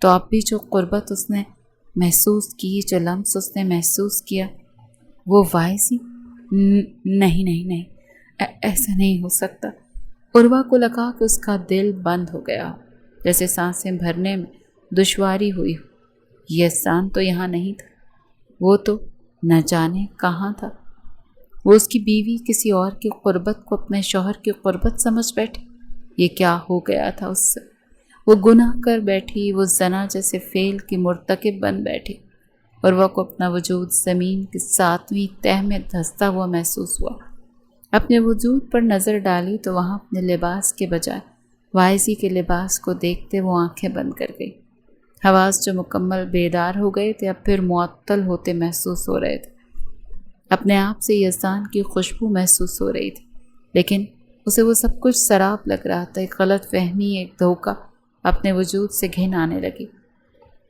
S1: تو اب بھی جو قربت اس نے محسوس کی، جو لمس اس نے محسوس کیا، وہ وائسی؟ نہیں نہیں نہیں، ایسا نہیں ہو سکتا۔ عروہ کو لگا کہ اس کا دل بند ہو گیا، جیسے سانسیں بھرنے میں دشواری ہوئی ہو۔ یزدان تو یہاں نہیں تھا، وہ تو نہ جانے کہاں تھا۔ وہ اس کی بیوی کسی اور کی قربت کو اپنے شوہر کی قربت سمجھ بیٹھی۔ یہ کیا ہو گیا تھا اس سے؟ وہ گناہ کر بیٹھی، وہ زنا جیسے فعل کی مرتکب بن بیٹھی۔ عروہ کو اپنا وجود زمین کی 7ویں تہہ میں دھنستا ہوا محسوس ہوا۔ اپنے وجود پر نظر ڈالی تو وہاں اپنے لباس کے بجائے واعظی کے لباس کو دیکھتے وہ آنکھیں بند کر گئی۔ حواس جو مکمل بیدار ہو گئے تھے اب پھر معطل ہوتے محسوس ہو رہے تھے۔ اپنے آپ سے یزدان کی خوشبو محسوس ہو رہی تھی، لیکن اسے وہ سب کچھ سراب لگ رہا تھا۔ ایک غلط فہمی، ایک دھوکہ، اپنے وجود سے گھن آنے لگی۔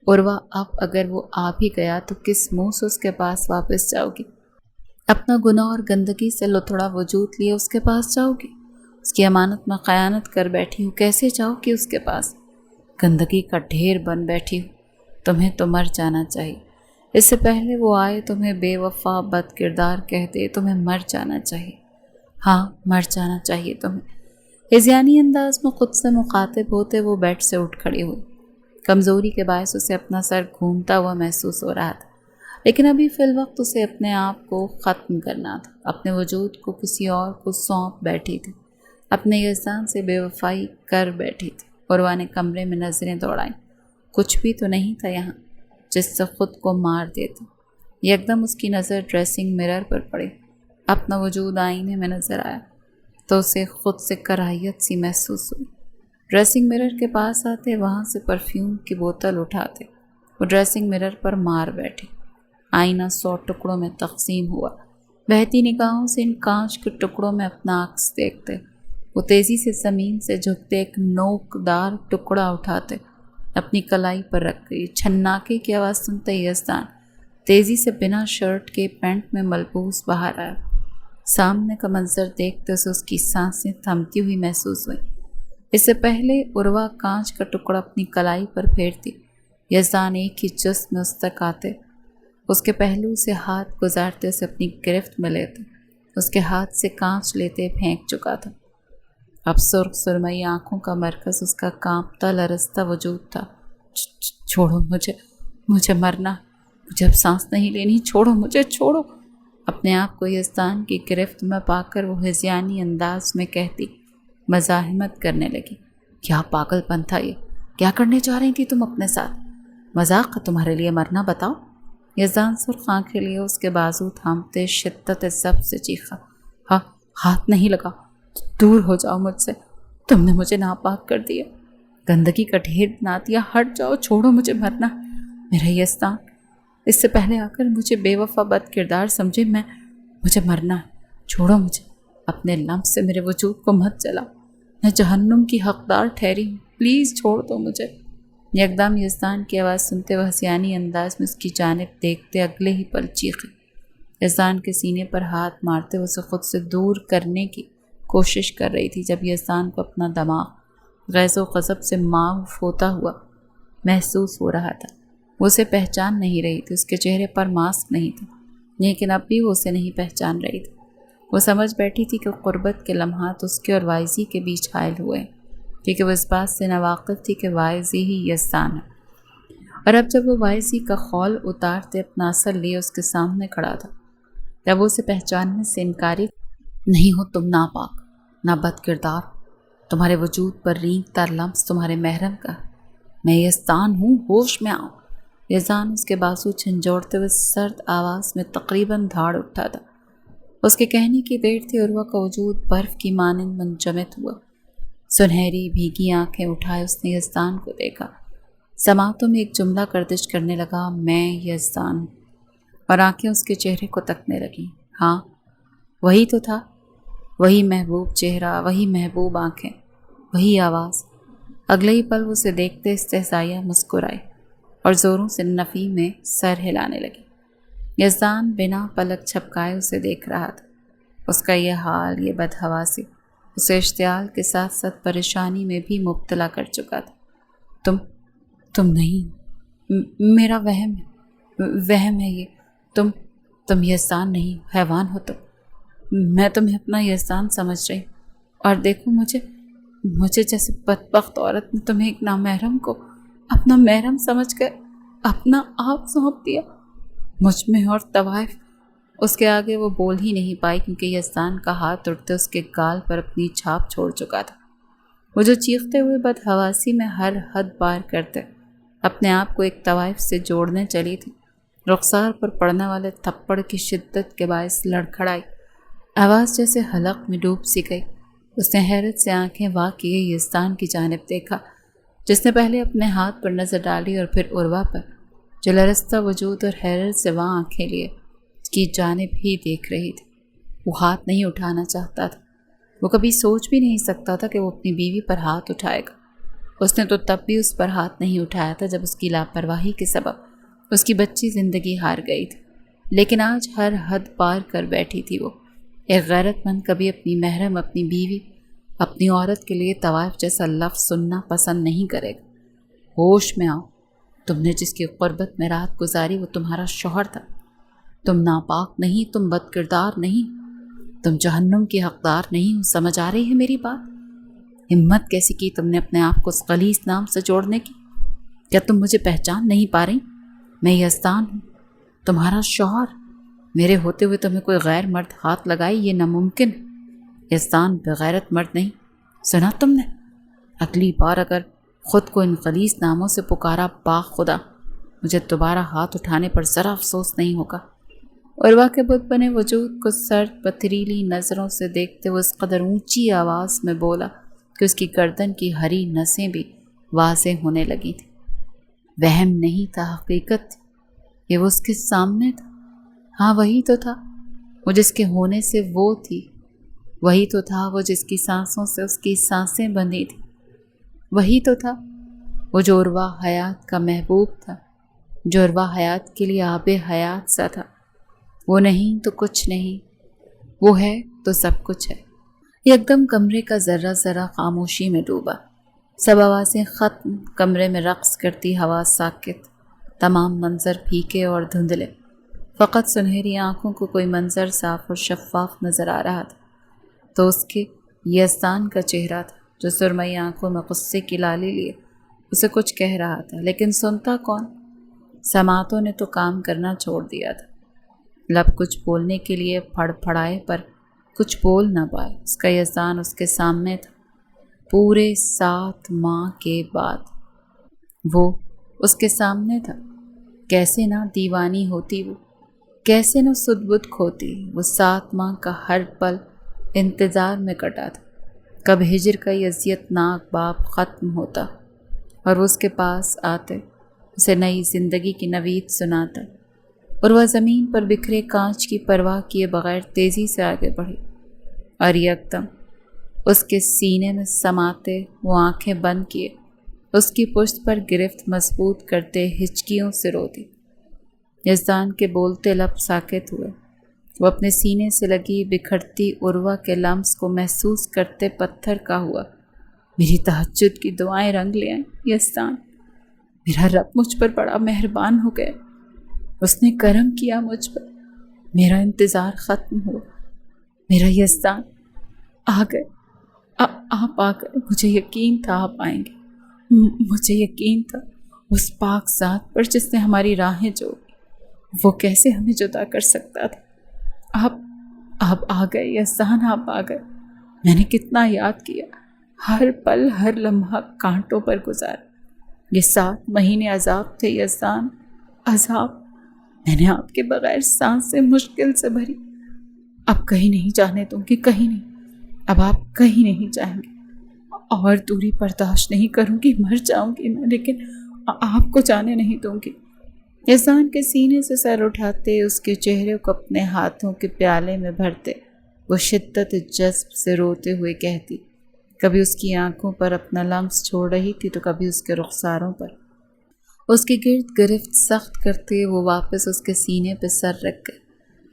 S1: عروہ اب اگر وہ آ بھی گیا تو کس منہ سے اس کے پاس واپس جاؤ گی؟ اپنا گناہ اور گندگی سے لتھڑا وجود لیے اس کے پاس جاؤ گی؟ اس کی امانت میں خیانت کر بیٹھی ہوں، کیسے جاؤ گی اس کے پاس؟ گندگی کا ڈھیر بن بیٹھی ہوں، تمہیں تو مر جانا چاہیے۔ اس سے پہلے وہ آئے تمہیں بے وفا بد کردار کہہ دے، تمہیں مر جانا چاہیے۔ ہاں، مر جانا چاہیے تمہیں۔ ہذیانی انداز میں خود سے مخاطب ہوتے وہ بیڈ سے اٹھ کھڑی ہوئی۔ کمزوری کے باعث اسے اپنا سر گھومتا ہوا محسوس ہو رہا تھا، لیکن ابھی فی الوقت اسے اپنے آپ کو ختم کرنا تھا۔ اپنے وجود کو کسی اور کو سونپ بیٹھی تھی، اپنے یزدان سے بے وفائی کر بیٹھی تھی۔ عروہ نے کمرے میں نظریں دوڑائیں، کچھ بھی تو نہیں تھا یہاں جس سے خود کو مار دیتی۔ یکدم اس کی نظر ڈریسنگ مرر پر پڑی۔ اپنا وجود آئینے میں نظر آیا تو اسے خود سے کراہیت سی محسوس ہوئی۔ ڈریسنگ مرر کے پاس آتے، وہاں سے پرفیوم کی بوتل اٹھاتے وہ ڈریسنگ مرر پر مار بیٹھے۔ آئینہ 100 ٹکڑوں میں تقسیم ہوا۔ بہتی نگاہوں سے ان کانچ کے ٹکڑوں میں اپنا عکس دیکھتے وہ تیزی سے زمین سے جھکتے ایک نوکدار ٹکڑا اٹھاتے اپنی کلائی پر رکھ گئی۔ چھناکے کی آواز سنتے یزدان تیزی سے بنا شرٹ کے پینٹ میں ملبوس باہر آیا۔ سامنے کا منظر دیکھتے اسے اس کی سانسیں تھمتی ہوئی محسوس ہوئیں۔ اس سے پہلے عروہ کانچ کا ٹکڑا اپنی کلائی پر پھیرتی، یزدان ایک ہی جست میں اس تک آتے، اس کے پہلو سے ہاتھ گزارتے اسے اپنی گرفت میں لیتے، اس کے ہاتھ سے کانچ لیتے پھینک چکا تھا۔ اب سرخ سرمئی آنکھوں کا مرکز اس کا کانپتا لرزتا وجود تھا۔ چھوڑو مجھے مرنا، مجھے اب سانس نہیں لینی، چھوڑو مجھے، چھوڑو۔ اپنے آپ کو یزدان کی گرفت میں پا کر وہ ہذیانی انداز میں کہتی، مزاحمت کرنے لگی، کیا پاگل پن تھا یہ؟ کیا کرنے چاہ رہی تھی تم اپنے ساتھ؟ مذاق ہے تمہارے لیے مرنا، بتاؤ؟ یزدان سرخ آنکھیں لیے اس کے بازو تھامتے شدت ضبط سے چیخا، ہاتھ نہیں لگا، دور ہو جاؤ مجھ سے، تم نے مجھے ناپاک کر دیا، گندگی کا ڈھیر بنا دیا، ہٹ جاؤ، چھوڑو مجھے مرنا۔ میرا یزدان، اس سے پہلے آ کر مجھے بے وفا بد کردار سمجھے، مجھے مرنا ہے، چھوڑو مجھے، اپنے لمس سے میرے وجود کو مت جلا، میں جہنم کی حقدار ٹھہری ہوں، پلیز چھوڑ دو مجھے۔ یکدم یزدان کی آواز سنتے وہ ہذیانی انداز میں اس کی جانب دیکھتے اگلے ہی پل چیخے۔ یزدان کے سینے پر ہاتھ مارتے اسے خود سے دور کرنے کی کوشش کر رہی تھی، جب یزدان کو اپنا دماغ غیظ و غضب سے معاف ہوتا ہوا محسوس ہو رہا تھا۔ وہ اسے پہچان نہیں رہی تھی، اس کے چہرے پر ماسک نہیں تھا، لیکن اب بھی وہ اسے نہیں پہچان رہی تھی۔ وہ سمجھ بیٹھی تھی کہ قربت کے لمحات اس کے اور وائزی کے بیچ حائل ہوئے، کیونکہ وہ اس بات سے ناواقف تھی کہ وائزی ہی یزدان ہے۔ اور اب جب وہ وائزی کا خول اتارتے اپنا اثر لیے اس کے سامنے کھڑا تھا، تب وہ اسے پہچاننے سے انکاری نہیں ہو، تم ناپاک، نہ بد کردار، تمہارے وجود پر رینگتا لمس تمہارے محرم کا، میں یزدان ہوں، ہوش میں آؤ۔ یزدان اس کے بازو جھنجھوڑتے ہوئے سرد آواز میں تقریباً دھاڑ اٹھا تھا۔ اس کے کہنے کی دیر تھی، عروہ کا وجود برف کی مانند منجمد ہوا۔ سنہری بھیگی آنکھیں اٹھائے اس نے یزدان کو دیکھا، سماعتوں میں ایک جملہ گردش کرنے لگا، میں یزدان ہوں، اور آنکھیں اس کے چہرے کو تکنے لگیں۔ ہاں، وہی تو تھا، وہی محبوب چہرہ، وہی محبوب آنکھیں، وہی آواز۔ اگلے ہی پل اسے دیکھتے استہزائیہ مسکرائے اور زوروں سے نفی میں سر ہلانے لگی۔ یزدان بنا پلک جھپکائے اسے دیکھ رہا تھا۔ اس کا یہ حال، یہ بدحواسی اسے اشتعال کے ساتھ ساتھ پریشانی میں بھی مبتلا کر چکا تھا۔ تم نہیں، میرا وہم ہے یہ، تم یزدان نہیں، حیوان ہو تم، میں تمہیں اپنا یزدان سمجھ رہی ہوں، اور دیکھو مجھے جیسے بدبخت عورت نے تمہیں ایک نامحرم کو اپنا محرم سمجھ کر اپنا آپ سونپ دیا، مجھ میں اور طوائف اس کے آگے وہ بول ہی نہیں پائی کیونکہ یزدان کا ہاتھ اٹھتے اس کے گال پر اپنی چھاپ چھوڑ چکا تھا۔ وہ جو چیختے ہوئے بدحواسی میں ہر حد پار کرتے اپنے آپ کو ایک طوائف سے جوڑنے چلی تھی، رخسار پر پڑنے والے تھپڑ کی شدت کے باعث لڑکھڑائی، آواز جیسے حلق میں ڈوب سی گئی۔ اس نے حیرت سے آنکھیں وا کیے یزدان کی جانب دیکھا، جس نے پہلے اپنے ہاتھ پر نظر ڈالی اور پھر عروہ پر، جو لرزتا وجود اور حیرت سے وہاں آنکھیں لیے اس کی جانب ہی دیکھ رہی تھی۔ وہ ہاتھ نہیں اٹھانا چاہتا تھا، وہ کبھی سوچ بھی نہیں سکتا تھا کہ وہ اپنی بیوی پر ہاتھ اٹھائے گا۔ اس نے تو تب بھی اس پر ہاتھ نہیں اٹھایا تھا جب اس کی لاپرواہی کے سبب اس کی بچی زندگی ہار گئی تھی، لیکن آج ہر حد پار کر بیٹھی تھی۔ وہ ایک غیرت مند کبھی اپنی محرم، اپنی بیوی، اپنی عورت کے لیے طوائف جیسا لفظ سننا پسند نہیں کرے گا۔ ہوش میں آؤ، تم نے جس کی قربت میں رات گزاری وہ تمہارا شوہر تھا۔ تم ناپاک نہیں، تم بد کردار نہیں، تم جہنم کی حقدار نہیں ہو۔ سمجھ آ رہی ہے میری بات؟ ہمت کیسی کی تم نے اپنے آپ کو اس غلیظ نام سے جوڑنے کی؟ کیا تم مجھے پہچان نہیں پا رہی؟ میں یزدان ہوں، تمہارا شوہر۔ میرے ہوتے ہوئے تمہیں کوئی غیر مرد ہاتھ لگائے، یہ ناممکن ہے۔ یزدان بغیرت مرد نہیں، سنا تم نے؟ اگلی بار اگر خود کو ان غلیظ ناموں سے پکارا با خدا، مجھے دوبارہ ہاتھ اٹھانے پر ذرا افسوس نہیں ہوگا۔ عروہ کے بت بنے وجود کو سرد پتھریلی نظروں سے دیکھتے وہ اس قدر اونچی آواز میں بولا کہ اس کی گردن کی ہری نسیں بھی واضح ہونے لگی تھیں۔ وہم نہیں تھا، حقیقت تھی۔ یہ وہ اس کے سامنے تھا، ہاں وہی تو تھا وہ جس کے ہونے سے وہ تھی، وہی تو تھا وہ جس کی سانسوں سے اس کی سانسیں بندھی تھیں، وہی تو تھا وہ جو عروہ حیات کا محبوب تھا، جو عروہ حیات کے لیے آب حیات سا تھا۔ وہ نہیں تو کچھ نہیں، وہ ہے تو سب کچھ ہے۔ یکدم کمرے کا ذرہ ذرہ خاموشی میں ڈوبا، سب آوازیں ختم، کمرے میں رقص کرتی ہوا ساکت، تمام منظر پھیکے اور دھندلے، فقط سنہری آنکھوں کو کوئی منظر صاف اور شفاف نظر آ رہا تھا۔ تو اس کے یزدان کا چہرہ تھا جو سرمئی آنکھوں میں غصے کی لالی لیے اسے کچھ کہہ رہا تھا، لیکن سنتا کون؟ سماعتوں نے تو کام کرنا چھوڑ دیا تھا۔ لب کچھ بولنے کے لیے پھڑ پھڑائے پر کچھ بول نہ پائے۔ اس کا یزدان اس کے سامنے تھا، پورے 7 ماہ کے بعد وہ اس کے سامنے تھا۔ کیسے نہ دیوانی ہوتی وہ، کیسے نہ سد بد کھوتی۔ وہ 7 ماہ کا ہر پل انتظار میں کٹا تھا، کب ہجر کا یہ اذیت ناک باب ختم ہوتا اور وہ اس کے پاس آتے، اسے نئی زندگی کی نوید سناتا، اور وہ زمین پر بکھرے کانچ کی پرواہ کیے بغیر تیزی سے آگے بڑھی، اور یکدم اس کے سینے میں سماتے وہ آنکھیں بند کیے، اس کی پشت پر گرفت مضبوط کرتے ہچکیوں سے رو دی۔ یزدان کے بولتے لب ساکت ہوئے، وہ اپنے سینے سے لگی بکھرتی عروہ کے لمس کو محسوس کرتے پتھر کا ہوا۔ میری تہجد کی دعائیں رنگ لے آئیں یزدان، میرا رب مجھ پر بڑا مہربان ہو گیا، اس نے کرم کیا مجھ پر، میرا انتظار ختم ہوا، میرا یزدان آ گئے، آپ آ گئے۔ مجھے یقین تھا آپ آئیں گے، مجھے یقین تھا اس پاک ذات پر جس نے ہماری راہیں جوڑی، وہ کیسے ہمیں جدا کر سکتا تھا۔ آپ آ گئے یزدان، آپ آ گئے۔ میں نے کتنا یاد کیا، ہر پل ہر لمحہ کانٹوں پر گزارا۔ یہ 7 مہینے عذاب تھے یزدان، عذاب۔ میں نے آپ کے بغیر سانسیں مشکل سے بھری۔ اب کہیں نہیں جانے دوں گی، کہیں نہیں، اب آپ کہیں نہیں جائیں گے، اور دوری برداشت نہیں کروں گی، مر جاؤں گی میں، لیکن آپ کو جانے نہیں دوں گی۔ یزدان کے سینے سے سر اٹھاتے، اس کے چہرے کو اپنے ہاتھوں کے پیالے میں بھرتے، وہ شدت جذب سے روتے ہوئے کہتی، کبھی اس کی آنکھوں پر اپنا لمس چھوڑ رہی تھی تو کبھی اس کے رخساروں پر، اس کی گرد گرفت سخت کرتے وہ واپس اس کے سینے پہ سر رکھ گئے،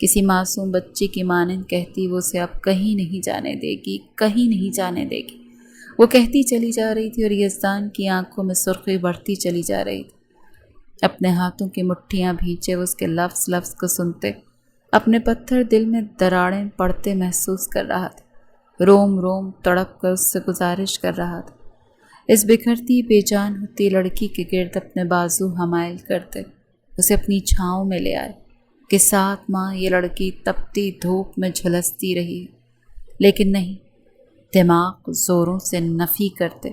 S1: کسی معصوم بچے کی مانند کہتی وہ اسے اب کہیں نہیں جانے دے گی، کہیں نہیں جانے دے گی۔ وہ کہتی چلی جا رہی تھی اور یزدان کی آنکھوں میں سرخی بڑھتی چلی جا رہی تھی۔ اپنے ہاتھوں کی مٹھیاں بھینچے وہ اس کے لفظ لفظ کو سنتے، اپنے پتھر دل میں دراڑیں پڑتے محسوس کر رہا تھا، روم روم تڑپ کر اس سے گزارش کر رہا تھا، اس بکھرتی بے جان ہوتی لڑکی کے گرد اپنے بازو حمائل کرتے، اسے اپنی چھاؤں میں لے آئے، کہ 7 ماہ یہ لڑکی تپتی دھوپ میں جھلستی رہی ہے، لیکن نہیں، دماغ زوروں سے نفی کرتے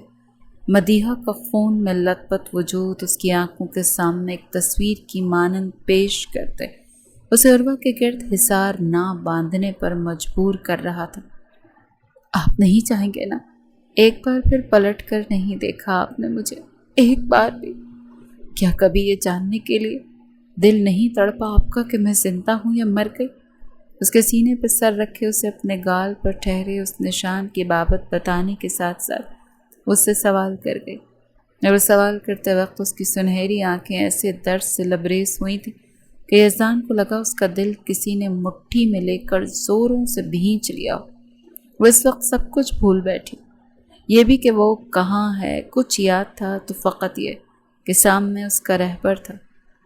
S1: مدیحہ کا خون میں لت پت وجود اس کی آنکھوں کے سامنے ایک تصویر کی مانند پیش کرتے اسے عروہ کے گرد حصار نہ باندھنے پر مجبور کر رہا تھا۔ آپ نہیں چاہیں گے نا؟ ایک بار پھر پلٹ کر نہیں دیکھا آپ نے مجھے، ایک بار بھی؟ کیا کبھی یہ جاننے کے لیے دل نہیں تڑپا آپ کا کہ میں زندہ ہوں یا مر گئی؟ اس کے سینے پہ سر رکھے اسے اپنے گال پر ٹھہرے اس نشان کی بابت بتانے کے ساتھ ساتھ اس سے سوال کر گئی، اور وہ سوال کرتے وقت اس کی سنہری آنکھیں ایسے درد سے لبریز ہوئی تھیں کہ یزدان کو لگا اس کا دل کسی نے مٹھی میں لے کر زوروں سے بھینچ لیا ہو۔ وہ اس وقت سب کچھ بھول بیٹھی، یہ بھی کہ وہ کہاں ہے کچھ یاد تھا تو فقط یہ کہ سامنے اس کا رہبر تھا،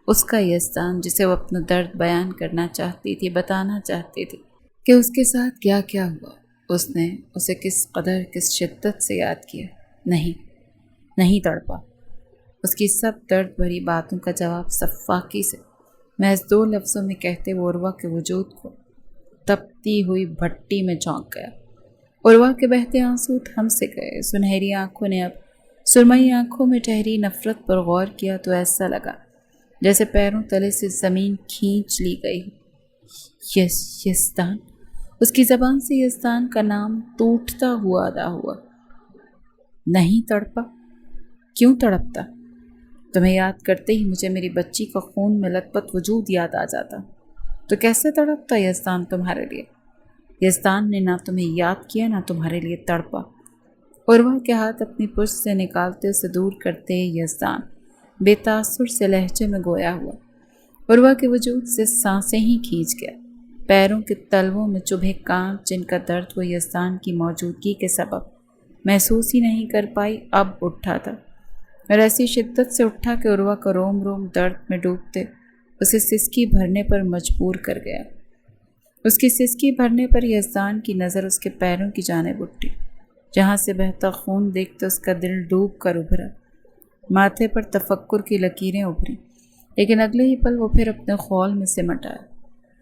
S1: اس کا یزدان، جسے وہ اپنا درد بیان کرنا چاہتی تھی، بتانا چاہتی تھی کہ اس کے ساتھ کیا کیا ہوا۔ اس نے اسے کس قدر کس شدت سے یاد کیا۔ نہیں تڑپا۔ اس کی سب درد بھری باتوں کا جواب صفاقی سے محض 2 لفظوں میں کہتے وہ عروہ کے وجود کو تپتی ہوئی بھٹی میں جھونک گیا۔ عروہ کے بہتے آنسو تھم سے گئے، سنہری آنکھوں نے اب سرمئی آنکھوں میں ٹھہری نفرت پر غور کیا تو ایسا لگا جیسے پیروں تلے سے زمین کھینچ لی گئی۔ یزدان، اس کی زبان سے یزدان کا نام ٹوٹتا ہوا ادا ہوا۔ نہیں تڑپا؟ کیوں تڑپتا؟ تمہیں یاد کرتے ہی مجھے میری بچی کا خون میں لت پت وجود یاد آ جاتا، تو کیسے تڑپتا یزدان تمہارے لیے؟ یزدان نے نہ تمہیں یاد کیا نہ تمہارے لیے تڑپا۔ عروہ کے ہاتھ اپنی پشت سے نکالتے اسے دور کرتے یزدان بے تاثر سے لہجے میں گویا ہوا۔ عروہ کے وجود سے سانسیں ہی کھینچ گیا، پیروں کے تلووں میں چبھے کانپ جن کا درد وہ یزدان کی موجودگی کے سبب محسوس ہی نہیں کر پائی اب اٹھا تھا، اور ایسی شدت سے اٹھا کہ عروہ کا روم روم درد میں ڈوبتے اسے سسکی بھرنے پر مجبور کر گیا۔ اس کی سسکی بھرنے پر یزدان کی نظر اس کے پیروں کی جانب اٹھی، جہاں سے بہتا خون دیکھتے اس کا دل ڈوب کر ابھرا۔ ماتھے پر تفکر کی لکیریں ابھری، لیکن اگلے ہی پل وہ پھر اپنے خول میں سمٹ آیا۔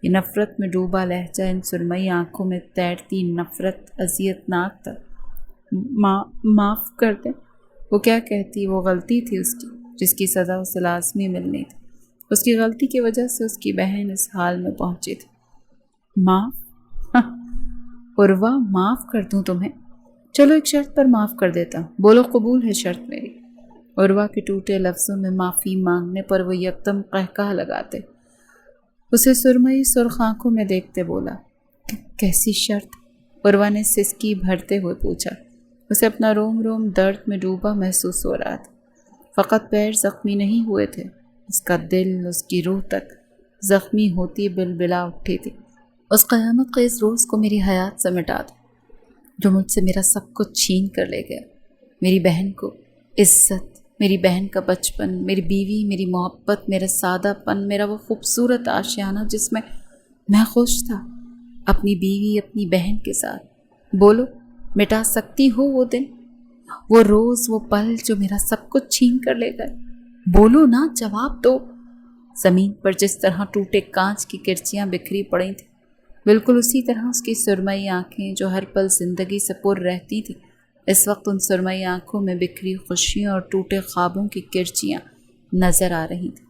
S1: یہ نفرت میں ڈوبا لہجہ، ان سرمئی آنکھوں میں تیرتی نفرت اذیت ناک تھا۔ معاف کر دیں، وہ کیا کہتی؟ وہ غلطی تھی اس کی جس کی سزا اسے لازمی ملنی تھی۔ اس کی غلطی کی وجہ سے اس کی بہن اس حال میں پہنچی تھی۔ معاف؟ عروہ، معاف کر دوں تمہیں؟ چلو ایک شرط پر معاف کر دیتا ہوں، بولو قبول ہے شرط میری؟ عروہ کے ٹوٹے لفظوں میں معافی مانگنے پر وہ یکدم قہقہ لگاتے اسے سرمئی سرخ آنکھوں میں دیکھتے بولا، کیسی شرط؟ عروہ نے سسکی بھرتے ہوئے پوچھا۔ اسے اپنا روم روم درد میں ڈوبا محسوس ہو رہا تھا۔ فقط پیر زخمی نہیں ہوئے تھے، اس کا دل، اس کی روح تک زخمی ہوتی بلبلا اٹھی تھی۔ اس قیامت کے اس روز کو میری حیات سے مٹا دو جو مجھ سے میرا سب کچھ چھین کر لے گیا، میری بہن کو عزت، میری بہن کا بچپن، میری بیوی، میری محبت، میرا سادہ پن، میرا وہ خوبصورت آشیانہ جس میں میں خوش تھا، اپنی بیوی، اپنی بہن کے ساتھ۔ بولو، مٹا سکتی ہو وہ دن، وہ روز، وہ پل جو میرا سب کچھ چھین کر لے گئے؟ بولو نا، جواب دو۔ زمین پر جس طرح ٹوٹے کانچ کی کرچیاں بکھری پڑی تھیں، بالکل اسی طرح اس کی سرمئی آنکھیں جو ہر پل زندگی سے پر رہتی تھیں، اس وقت ان سرمئی آنکھوں میں بکھری خوشیوں اور ٹوٹے خوابوں کی کرچیاں نظر آ رہی تھیں۔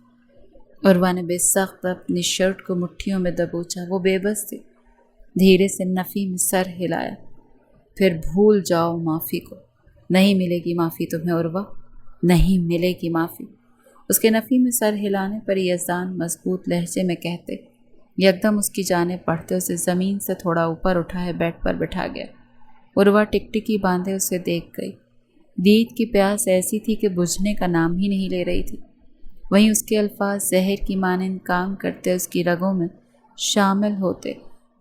S1: عروہ نے بے سخت اپنی شرٹ کو مٹھیوں میں دبوچا، وہ بے بس تھی۔ دھیرے سے نفی میں سر ہلایا۔ پھر بھول جاؤ معافی کو، نہیں ملے گی معافی تمہیں عروہ، نہیں ملے گی معافی۔ اس کے نفی میں سر ہلانے پر یزدان مضبوط لہجے میں کہتے یکدم اس کی جانب بڑھتے اسے زمین سے تھوڑا اوپر اٹھائے بیڈ پر بٹھا گیا۔ عروہ ٹکٹکی باندھے اسے دیکھ گئی۔ دید کی پیاس ایسی تھی کہ بجھنے کا نام ہی نہیں لے رہی تھی، وہیں اس کے الفاظ زہر کی مانند کام کرتے اس کی رگوں میں شامل ہوتے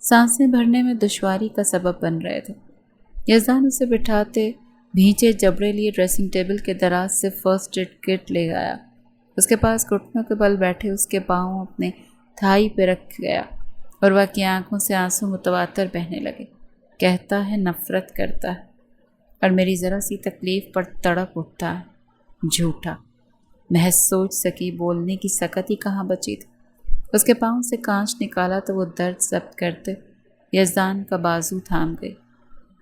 S1: سانسیں بھرنے میں دشواری کا سبب بن رہے تھے۔ یزدان اسے بٹھاتے بھینچے جبڑے لیے ڈریسنگ ٹیبل کے دراز سے فرسٹ ایڈ کٹ لے آیا۔ اس کے پاس گھٹنوں کے بل بیٹھے اس کے پاؤں اپنے تھائی پہ رکھ گیا۔ عروہ کی آنکھوں سے آنسو متواتر بہنے لگے۔ کہتا ہے نفرت کرتا ہے اور میری ذرا سی تکلیف پر تڑپ اٹھتا ہے۔ جھوٹا، محض سوچ سکی، بولنے کی سکت ہی کہاں بچی تھی۔ اس کے پاؤں سے کانچ نکالا تو وہ درد ضبط کرتے یزدان کا بازو تھام گئے۔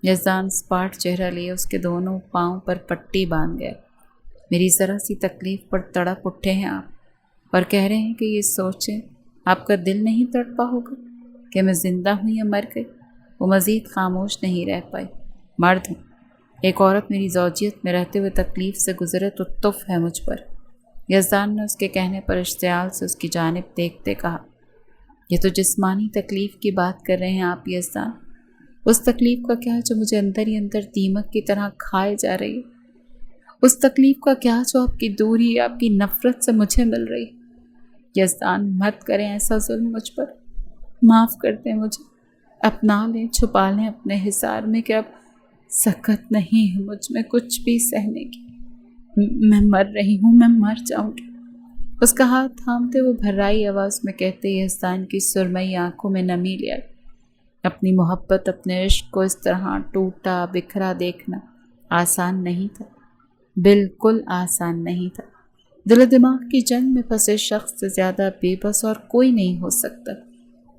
S1: یزدان اسپاٹ چہرہ لیے اس کے دونوں پاؤں پر پٹی باندھ گئے۔ میری ذرا سی تکلیف پر تڑپ اٹھے ہیں آپ اور کہہ رہے ہیں کہ یہ سوچیں آپ کا دل نہیں تڑپا ہوگا کہ میں زندہ ہوں یا مر گئی۔ وہ مزید خاموش نہیں رہ پائی۔ مرد ہوں، ایک عورت میری زوجیت میں رہتے ہوئے تکلیف سے گزرے تو تف ہے مجھ پر۔ یزدان نے اس کے کہنے پر اشتعال سے اس کی جانب دیکھتے کہا، یہ تو جسمانی تکلیف کی بات کر رہے ہیں آپ یزدان، اس تکلیف کا کیا جو مجھے اندر ہی اندر دیمک کی طرح کھائے جا رہی ہے؟ اس تکلیف کا کیا جو آپ کی دوری، آپ کی نفرت سے مجھے مل رہی؟ یزدان مت کریں ایسا ظلم مجھ پر، معاف کر دیں مجھے، اپنا لیں، چھپا لیں اپنے حصار میں کہ اب سکت نہیں ہے مجھ میں کچھ بھی سہنے کی۔ میں مر رہی ہوں، میں مر جاؤں گی۔ اس کا ہاتھ تھامتے وہ بھرائی آواز میں کہتے یزدان کی سرمئی آنکھوں میں نمی لیا۔ اپنی محبت، اپنے عشق کو اس طرح ٹوٹا بکھرا دیکھنا آسان نہیں تھا، بالکل آسان نہیں تھا۔ دل و دماغ کی جنگ میں پھنسے شخص سے زیادہ بے بس اور کوئی نہیں ہو سکتا۔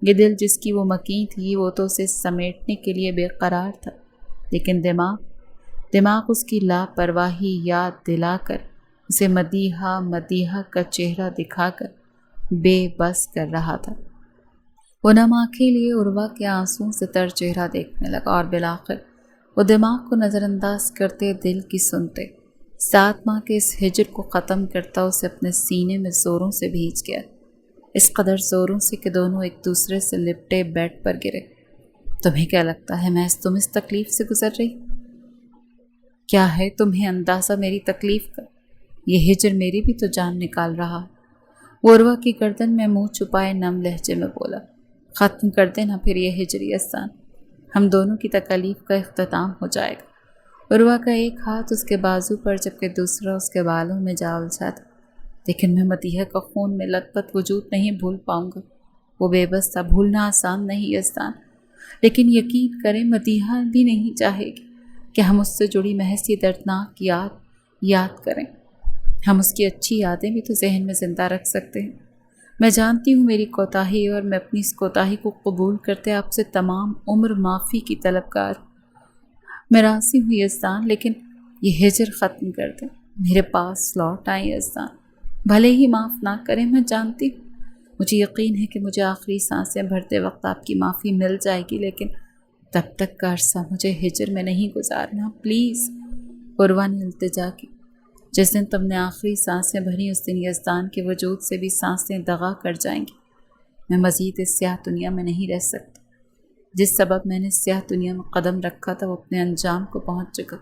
S1: یہ دل جس کی وہ مکیں تھی وہ تو اسے سمیٹنے کے لیے بے قرار تھا، لیکن دماغ اس کی لاپرواہی یاد دلا کر اسے مدیحہ کا چہرہ دکھا کر بے بس کر رہا تھا۔ وہ نم آنکھیں لیے عروہ کے آنسوں سے تر چہرہ دیکھنے لگا اور بالآخر وہ دماغ کو نظر انداز کرتے دل کی سنتے 7 ماہ کے اس ہجر کو ختم کرتا اسے اپنے سینے میں زوروں سے بھیج گیا، اس قدر زوروں سے کہ دونوں ایک دوسرے سے لپٹے بیڈ پر گرے۔ تمہیں کیا لگتا ہے میں تم اس تکلیف سے گزر رہی؟ کیا ہے تمہیں اندازہ میری تکلیف کا؟ یہ ہجر میری بھی تو جان نکال رہا۔ وہ عروہ کی گردن میں منہ چھپائے نم لہجے میں بولا، ختم کر دینا پھر یہ ہجری احسان، ہم دونوں کی تکالیف کا اختتام ہو جائے گا۔ عروہ کا ایک ہاتھ اس کے بازو پر جبکہ دوسرا اس کے بالوں میں جا الجھا تھا۔ لیکن میں مدیحہ کا خون میں لت پت وجود نہیں بھول پاؤں گا۔ وہ بے بس تھا، بھولنا آسان نہیں یزدان، لیکن یقین کریں مدیحہ بھی نہیں چاہے گی کہ ہم اس سے جڑی محض یہ دردناک یاد کریں۔ ہم اس کی اچھی یادیں بھی تو ذہن میں زندہ رکھ سکتے ہیں۔ میں جانتی ہوں میری کوتاہی اور میں اپنی اس کوتاہی کو قبول کرتے آپ سے تمام عمر معافی کی طلبگار میں راضی ہوں یزدان، لیکن یہ ہجر ختم کر دیں، میرے پاس لوٹ آئیں یزدان، بھلے ہی معاف نہ کریں۔ میں جانتی ہوں، مجھے یقین ہے کہ مجھے آخری سانسیں بھرتے وقت آپ کی معافی مل جائے گی، لیکن تب تک کا عرصہ مجھے ہجر میں نہیں گزارنا، پلیز۔ عروہ نے التجا کی، جس دن تم نے آخری سانسیں بھری اس دن یزدان کے وجود سے بھی سانسیں دغا کر جائیں گی۔ میں مزید اس سیاہ دنیا میں نہیں رہ سکتا۔ جس سبب میں نے سیاہ دنیا میں قدم رکھا تھا وہ اپنے انجام کو پہنچ چکا۔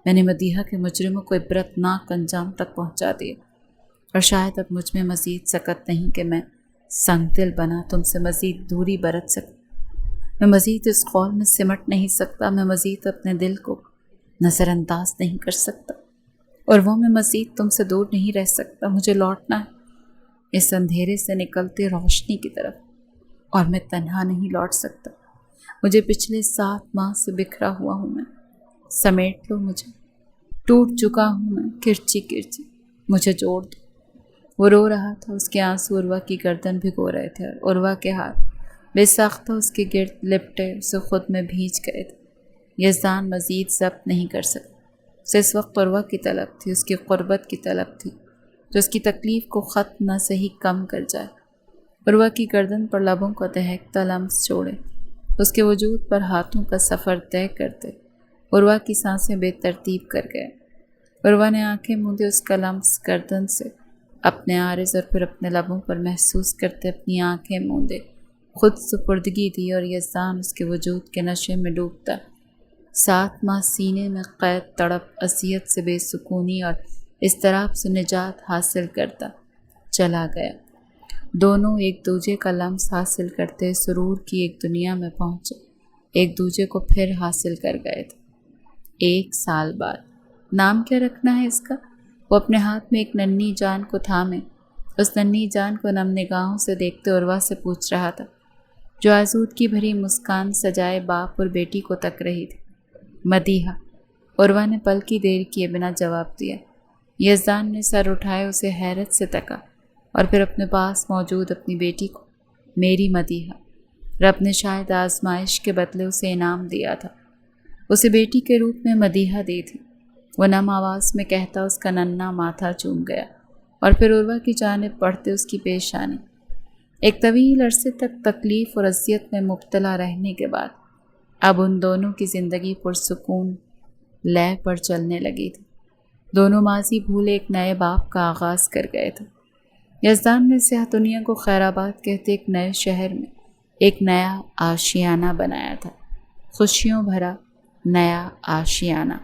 S1: میں نے مدیحہ کے مجرموں کو عبرت ناک انجام تک پہنچا دیا، اور شاید اب مجھ میں مزید سکت نہیں کہ میں سنگ دل بنا تم سے مزید دوری برت سکوں۔ میں مزید اس قول میں سمٹ نہیں سکتا، میں مزید اپنے دل کو نظر انداز نہیں کر سکتا، اور وہ میں مزید تم سے دور نہیں رہ سکتا۔ مجھے لوٹنا ہے اس اندھیرے سے نکلتے روشنی کی طرف، اور میں تنہا نہیں لوٹ سکتا۔ مجھے پچھلے 7 ماہ سے بکھرا ہوا ہوں میں، سمیٹ لو مجھے، ٹوٹ چکا ہوں میں، کرچی کرچی، مجھے جوڑ دو۔ وہ رو رہا تھا، اس کے آنسو عروہ کی گردن بھگو رہے تھے، اور عروہ کے ہاتھ بے ساختہ اس کے گرد لپٹے اسے خود میں بھیج گئے تھے۔ یزدان مزید ضبط نہیں کر سکتا، اسے اس وقت عروہ کی طلب تھی، اس کی قربت کی طلب تھی جو اس کی تکلیف کو ختم نہ صحیح کم کر جائے۔ عروہ کی گردن پر لبوں کا دہکتا لمس چھوڑے، اس کے وجود پر ہاتھوں کا سفر طے کرتے عروہ کی سانسیں بے ترتیب کر گئے۔ عروہ نے آنکھیں موندے اس کا لمس گردن سے اپنے عارض اور پھر اپنے لبوں پر محسوس کرتے اپنی آنکھیں موندے خود سپردگی دی، اور یزدان اس کے وجود کے نشے میں ڈوبتا 7 ماہ سینے میں قید تڑپ اذیت سے بے سکونی اور اضطراب سے نجات حاصل کرتا چلا گیا۔ دونوں ایک دوسرے کا لمس حاصل کرتے سرور کی ایک دنیا میں پہنچے، ایک دوسرے کو پھر حاصل کر گئے تھے۔ 1 سال بعد نام کیا رکھنا ہے اس کا؟ وہ اپنے ہاتھ میں ایک ننھی جان کو تھامے اس ننھی جان کو نم نگاہوں سے دیکھتے عروہ سے پوچھ رہا تھا، جو آزودگی بھری مسکان سجائے باپ اور بیٹی کو تک رہی تھی۔ مدیحہ۔ عروہ نے پل کی دیر کیے بنا جواب دیا۔ یزدان نے سر اٹھائے اسے حیرت سے تکا۔ اور پھر اپنے پاس موجود اپنی بیٹی کو میری مدیحہ، رب نے شاید آزمائش کے بدلے اسے انعام دیا تھا، اسے بیٹی کے روپ میں مدیحہ دی تھی۔ وہ نم آواز میں کہتا اس کا ننھا ماتھا چوم گیا اور پھر عروہ کی جانب بڑھتے اس کی پیشانی۔ ایک طویل عرصے تک تکلیف اور اذیت میں مبتلا رہنے کے بعد اب ان دونوں کی زندگی پرسکون لے پر چلنے لگی تھی۔ دونوں ماضی بھولے ایک نئے باب کا آغاز کر گئے تھے۔ یزدان نے سیاہ دنیا کو خیر آباد کہتے ایک نئے شہر میں ایک نیا آشیانہ بنایا تھا، خوشیوں بھرا نیا آشیانہ۔